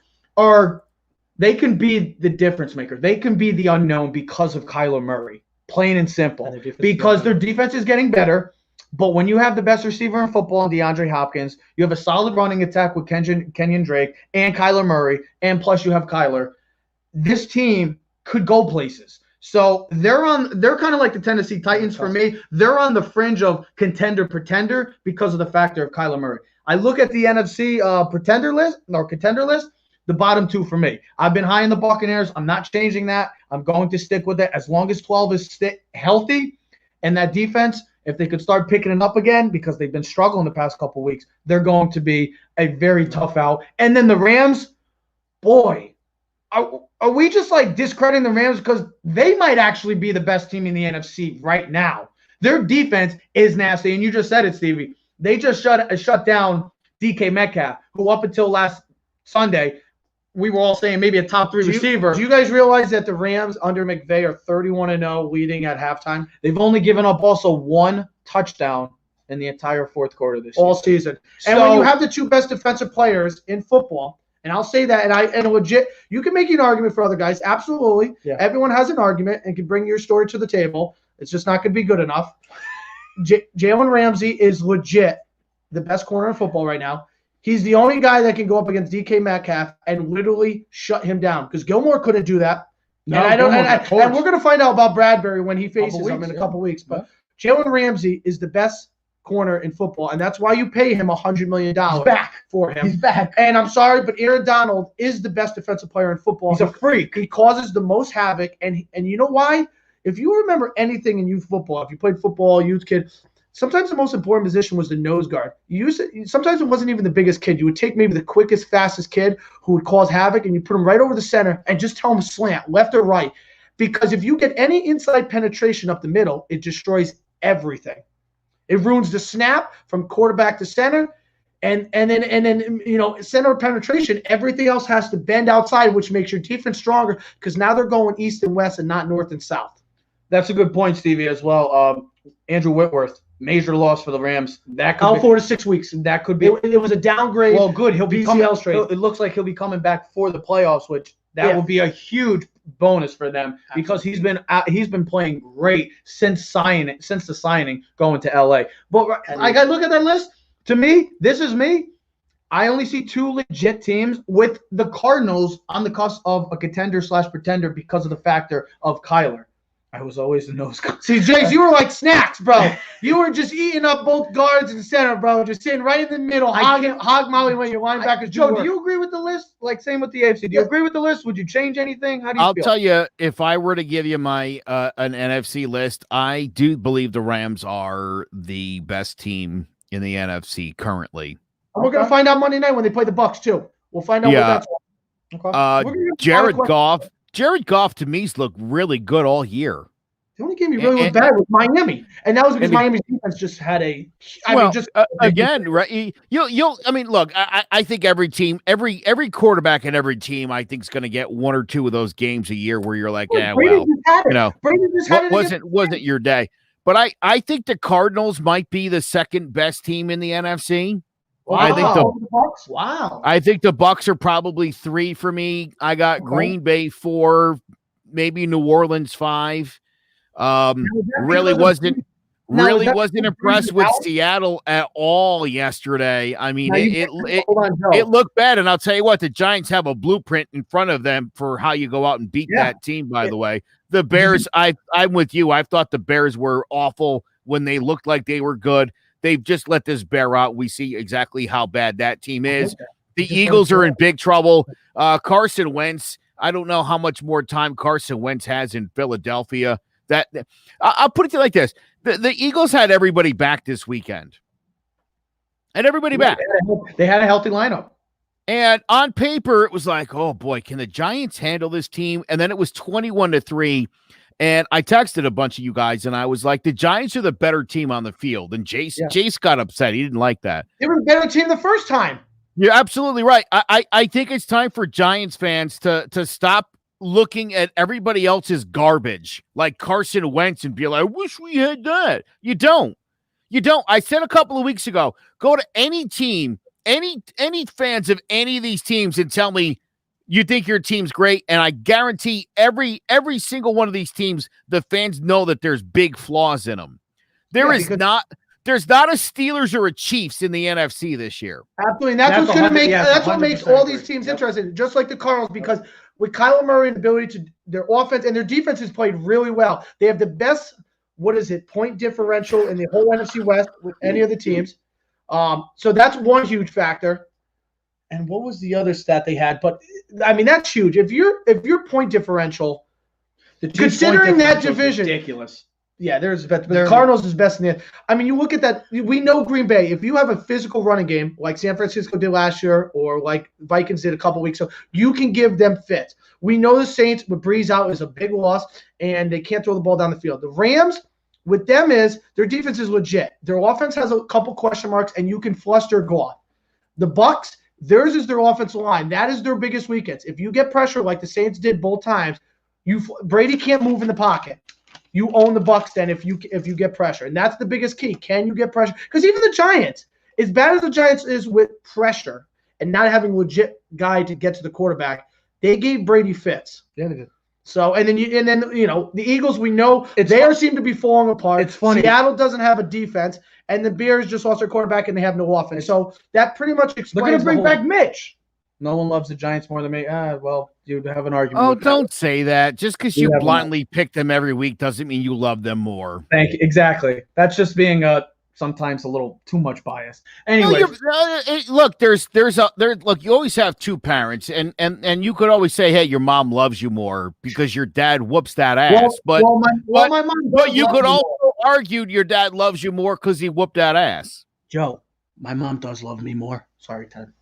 they can be the difference maker. They can be the unknown because of Kyler Murray, plain and simple. Because their defense is getting better. But when you have the best receiver in football, DeAndre Hopkins, you have a solid running attack with Kenyon Drake and Kyler Murray, and plus you have Kyler, this team could go places. So they're kind of like the Tennessee Titans for me. They're on the fringe of contender-pretender because of the factor of Kyler Murray. I look at the NFC contender list, the bottom 2 for me. I've been high in the Buccaneers. I'm not changing that. I'm going to stick with it as long as 12 is healthy, and that defense – if they could start picking it up again because they've been struggling the past couple of weeks, they're going to be a very tough out. And then the Rams, boy, are we just like discrediting the Rams because they might actually be the best team in the NFC right now. Their defense is nasty, and you just said it, Stevie. They just shut down DK Metcalf, who up until last Sunday we were all saying maybe a top 3 receiver.
Do you guys realize that the Rams under McVay are 31-0 leading at halftime?
They've only given up also 1 touchdown in the entire fourth quarter this
all season. And when you have the 2 best defensive players in football, and I'll say that, and legit, you can make an argument for other guys. Absolutely. Yeah. Everyone has an argument and can bring your story to the table. It's just not going to be good enough. Jalen Ramsey is legit the best corner in football right now. He's the only guy that can go up against DK Metcalf and literally shut him down because Gilmore couldn't do that.
No,
and we're going to find out about Bradbury when he faces him in a couple weeks. But Jalen Ramsey is the best corner in football, and that's why you pay him $100 million for him.
He's back.
And I'm sorry, but Aaron Donald is the best defensive player in football.
He's a freak.
He causes the most havoc, and you know why? If you remember anything in youth football, if you played football, youth kid, sometimes the most important position was the nose guard. Sometimes it wasn't even the biggest kid. You would take maybe the quickest, fastest kid who would cause havoc, and you put him right over the center and just tell him slant, left or right. Because if you get any inside penetration up the middle, it destroys everything. It ruins the snap from quarterback to center, and then center penetration. Everything else has to bend outside, which makes your defense stronger because now they're going east and west and not north and south.
That's a good point, Stevie, as well. Andrew Whitworth. Major loss for the Rams. That could
out 4 to 6 weeks.
That could be.
It was a downgrade.
Well, good. He'll be coming.
It
looks like he'll be coming back for the playoffs, which that will be a huge bonus for them because he's been playing great since the signing going to LA. But I got to look at that list. To me, this is me. I only see 2 legit teams with the Cardinals on the cusp of a contender/pretender because of the factor of Kyler.
I was always the nose guard. See, Jace, you were like snacks, bro. You were just eating up both guards and center, bro. Just sitting right in the middle, hog molly when your linebackers
Joe, do you agree with the list? Like, same with the AFC. Do you agree with the list? Would you change anything? How do you
I'll
feel?
tell you, if I were to give you my an NFC list, I do believe the Rams are the best team in the NFC currently.
And we're going to find out Monday night when they play the Bucs, too. We'll find out what that's like. Okay.
Jared Goff to me's looked really good all year.
The only game he really was bad was Miami, and that was because Miami's defense just had a.
Again, right? I mean, look, I think every team, every quarterback in every team, I think is going to get one or two of those games a year where you're like, wasn't your day. But I think the Cardinals might be the second best team in the NFC.
Wow.
I think the
Bucs. Wow.
I think the Bucs are probably 3 for me. I got Green Bay 4, maybe New Orleans 5. Really wasn't impressed with Seattle at all yesterday. I mean, it looked bad, and I'll tell you what, the Giants have a blueprint in front of them for how you go out and beat that team. By the way, the Bears, I'm with you. I thought the Bears were awful when they looked like they were good. They've just let this bear out. We see exactly how bad that team is. The Eagles are in big trouble. Carson Wentz, I don't know how much more time Carson Wentz has in Philadelphia. I'll put it to you like this. The Eagles had everybody back this weekend. And everybody back.
They had a healthy lineup.
And on paper, it was like, oh, boy, can the Giants handle this team? And then it was 21-3. And I texted a bunch of you guys, and I was like, the Giants are the better team on the field. And Jace got upset. He didn't like that.
They were the better team the first time.
You're absolutely right. I think it's time for Giants fans to stop looking at everybody else's garbage, like Carson Wentz, and be like, I wish we had that. You don't. I said a couple of weeks ago, go to any team, any fans of any of these teams and tell me you think your team's great, and I guarantee every single one of these teams, the fans know that there's big flaws in them. There's not a Steelers or a Chiefs in the NFC this year.
Absolutely, and that's what's going to make that's what makes all these teams interesting, just like the Cardinals, because with Kyler Murray and ability to their offense and their defense has played really well. They have the best, point differential in the whole NFC West with any of the teams. So that's one huge factor. And what was the other stat they had? But I mean, that's huge. If your point differential, considering that division,
ridiculous.
Yeah, the Cardinals is best in the. I mean, you look at that. We know Green Bay. If you have a physical running game like San Francisco did last year, or like Vikings did a couple weeks ago, you can give them fits. We know the Saints with Breeze out is a big loss, and they can't throw the ball down the field. The Rams, with them, is their defense is legit. Their offense has a couple question marks, and you can fluster Goff. The Bucs, theirs is their offensive line. That is their biggest weakness. If you get pressure like the Saints did both times, Brady can't move in the pocket. You own the Bucs then if you get pressure. And that's the biggest key. Can you get pressure? Because even the Giants, as bad as the Giants is with pressure and not having a legit guy to get to the quarterback, they gave Brady fits.
Yeah, they did.
So and then the Eagles, we know seem to be falling apart.
It's funny.
Seattle doesn't have a defense, and the Bears just lost their quarterback and they have no offense. So that pretty much explains.
They're going to bring back Mitch. No one loves the Giants more than me. Well, you have an argument.
Oh, don't say that. Just because you blindly pick them every week doesn't mean you love them more.
Thank you. Exactly. That's just being sometimes a little too much bias. Anyway,
look, look. You always have two parents, and you could always say, hey, your mom loves you more because your dad whoops that ass. But you could also argue your dad loves you more because he whooped that ass.
Joe, my mom does love me more. Sorry, Ted.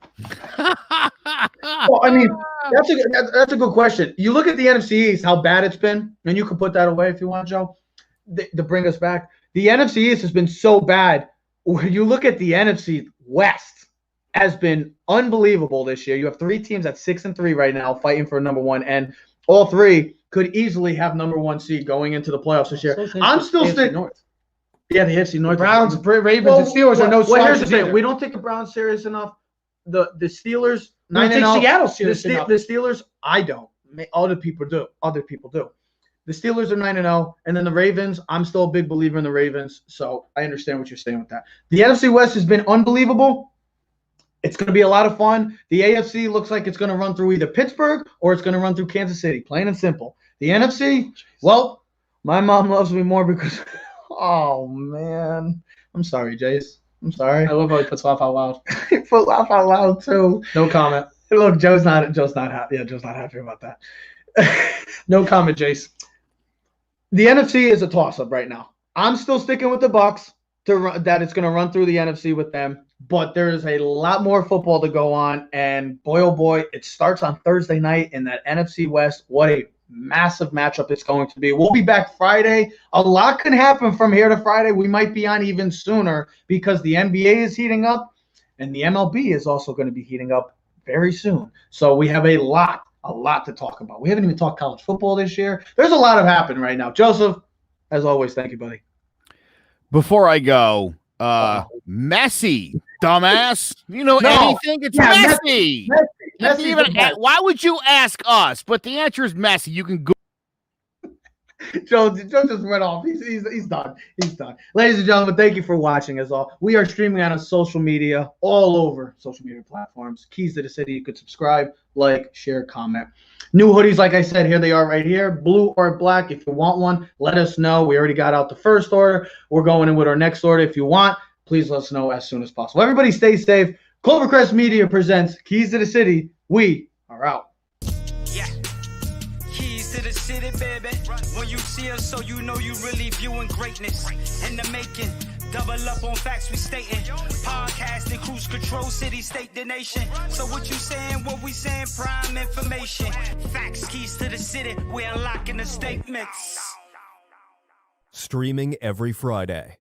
Well, I mean, that's a good question. You look at the NFC East, how bad it's been, and you can put that away if you want, Joe, to bring us back. The NFC East has been so bad. When you look at the NFC West, has been unbelievable this year. You have 3 teams at 6-3 right now fighting for number 1, and all 3 could easily have number 1 seed going into the playoffs this year. I'm still sticking. Yeah, the AFC North.
Browns, Ravens, and Steelers are no slouches.
Here's the thing: we don't take the Browns serious enough. The Steelers, 9-0.
Seattle serious enough.
The Steelers, I don't. Other people do. The Steelers are 9-0, and then the Ravens. I'm still a big believer in the Ravens, so I understand what you're saying with that. The NFC West has been unbelievable. It's going to be a lot of fun. The AFC looks like it's going to run through either Pittsburgh or it's going to run through Kansas City. Plain and simple. The NFC, well. My mom loves me more because. Oh man, I'm sorry, Jace. I'm sorry.
I love how he puts laugh out loud.
He put laugh out loud too.
No comment.
Look, Joe's not happy. Yeah, Joe's not happy about that.
No comment, Jace.
The NFC is a toss-up right now. I'm still sticking with the Bucks that it's going to run through the NFC with them, but there's a lot more football to go on, and boy, oh boy, it starts on Thursday night in that NFC West. What a massive matchup it's going to be. We'll be back Friday. A lot can happen from here to Friday. We might be on even sooner because the NBA is heating up, and the MLB is also going to be heating up very soon. So we have a lot to talk about. We haven't even talked college football this year. There's a lot of happening right now. Joseph, as always, thank you, buddy.
Before I go, Messi, dumbass. You know anything? It's Messi. Why would you ask us? But the answer is Messi. You can go.
Joe just went off. He's done. He's done. Ladies and gentlemen, thank you for watching. As all, we are streaming on social media, all over social media platforms. Keys to the City. You could subscribe, like, share, comment. New hoodies, like I said, here they are right here, blue or black. If you want one, let us know. We already got out the first order. We're going in with our next order. If you want, please let us know as soon as possible. Everybody stay safe. Clovercrest Media presents Keys to the City. We are out.
Yeah. Keys to the city, baby. When you see us, so you know you really viewing greatness in the making. Double up on facts we stating. Podcasting, cruise control, city, state, the nation. So what you saying, what we saying, prime information. Facts, keys to the city, we unlocking the statements.
Streaming every Friday.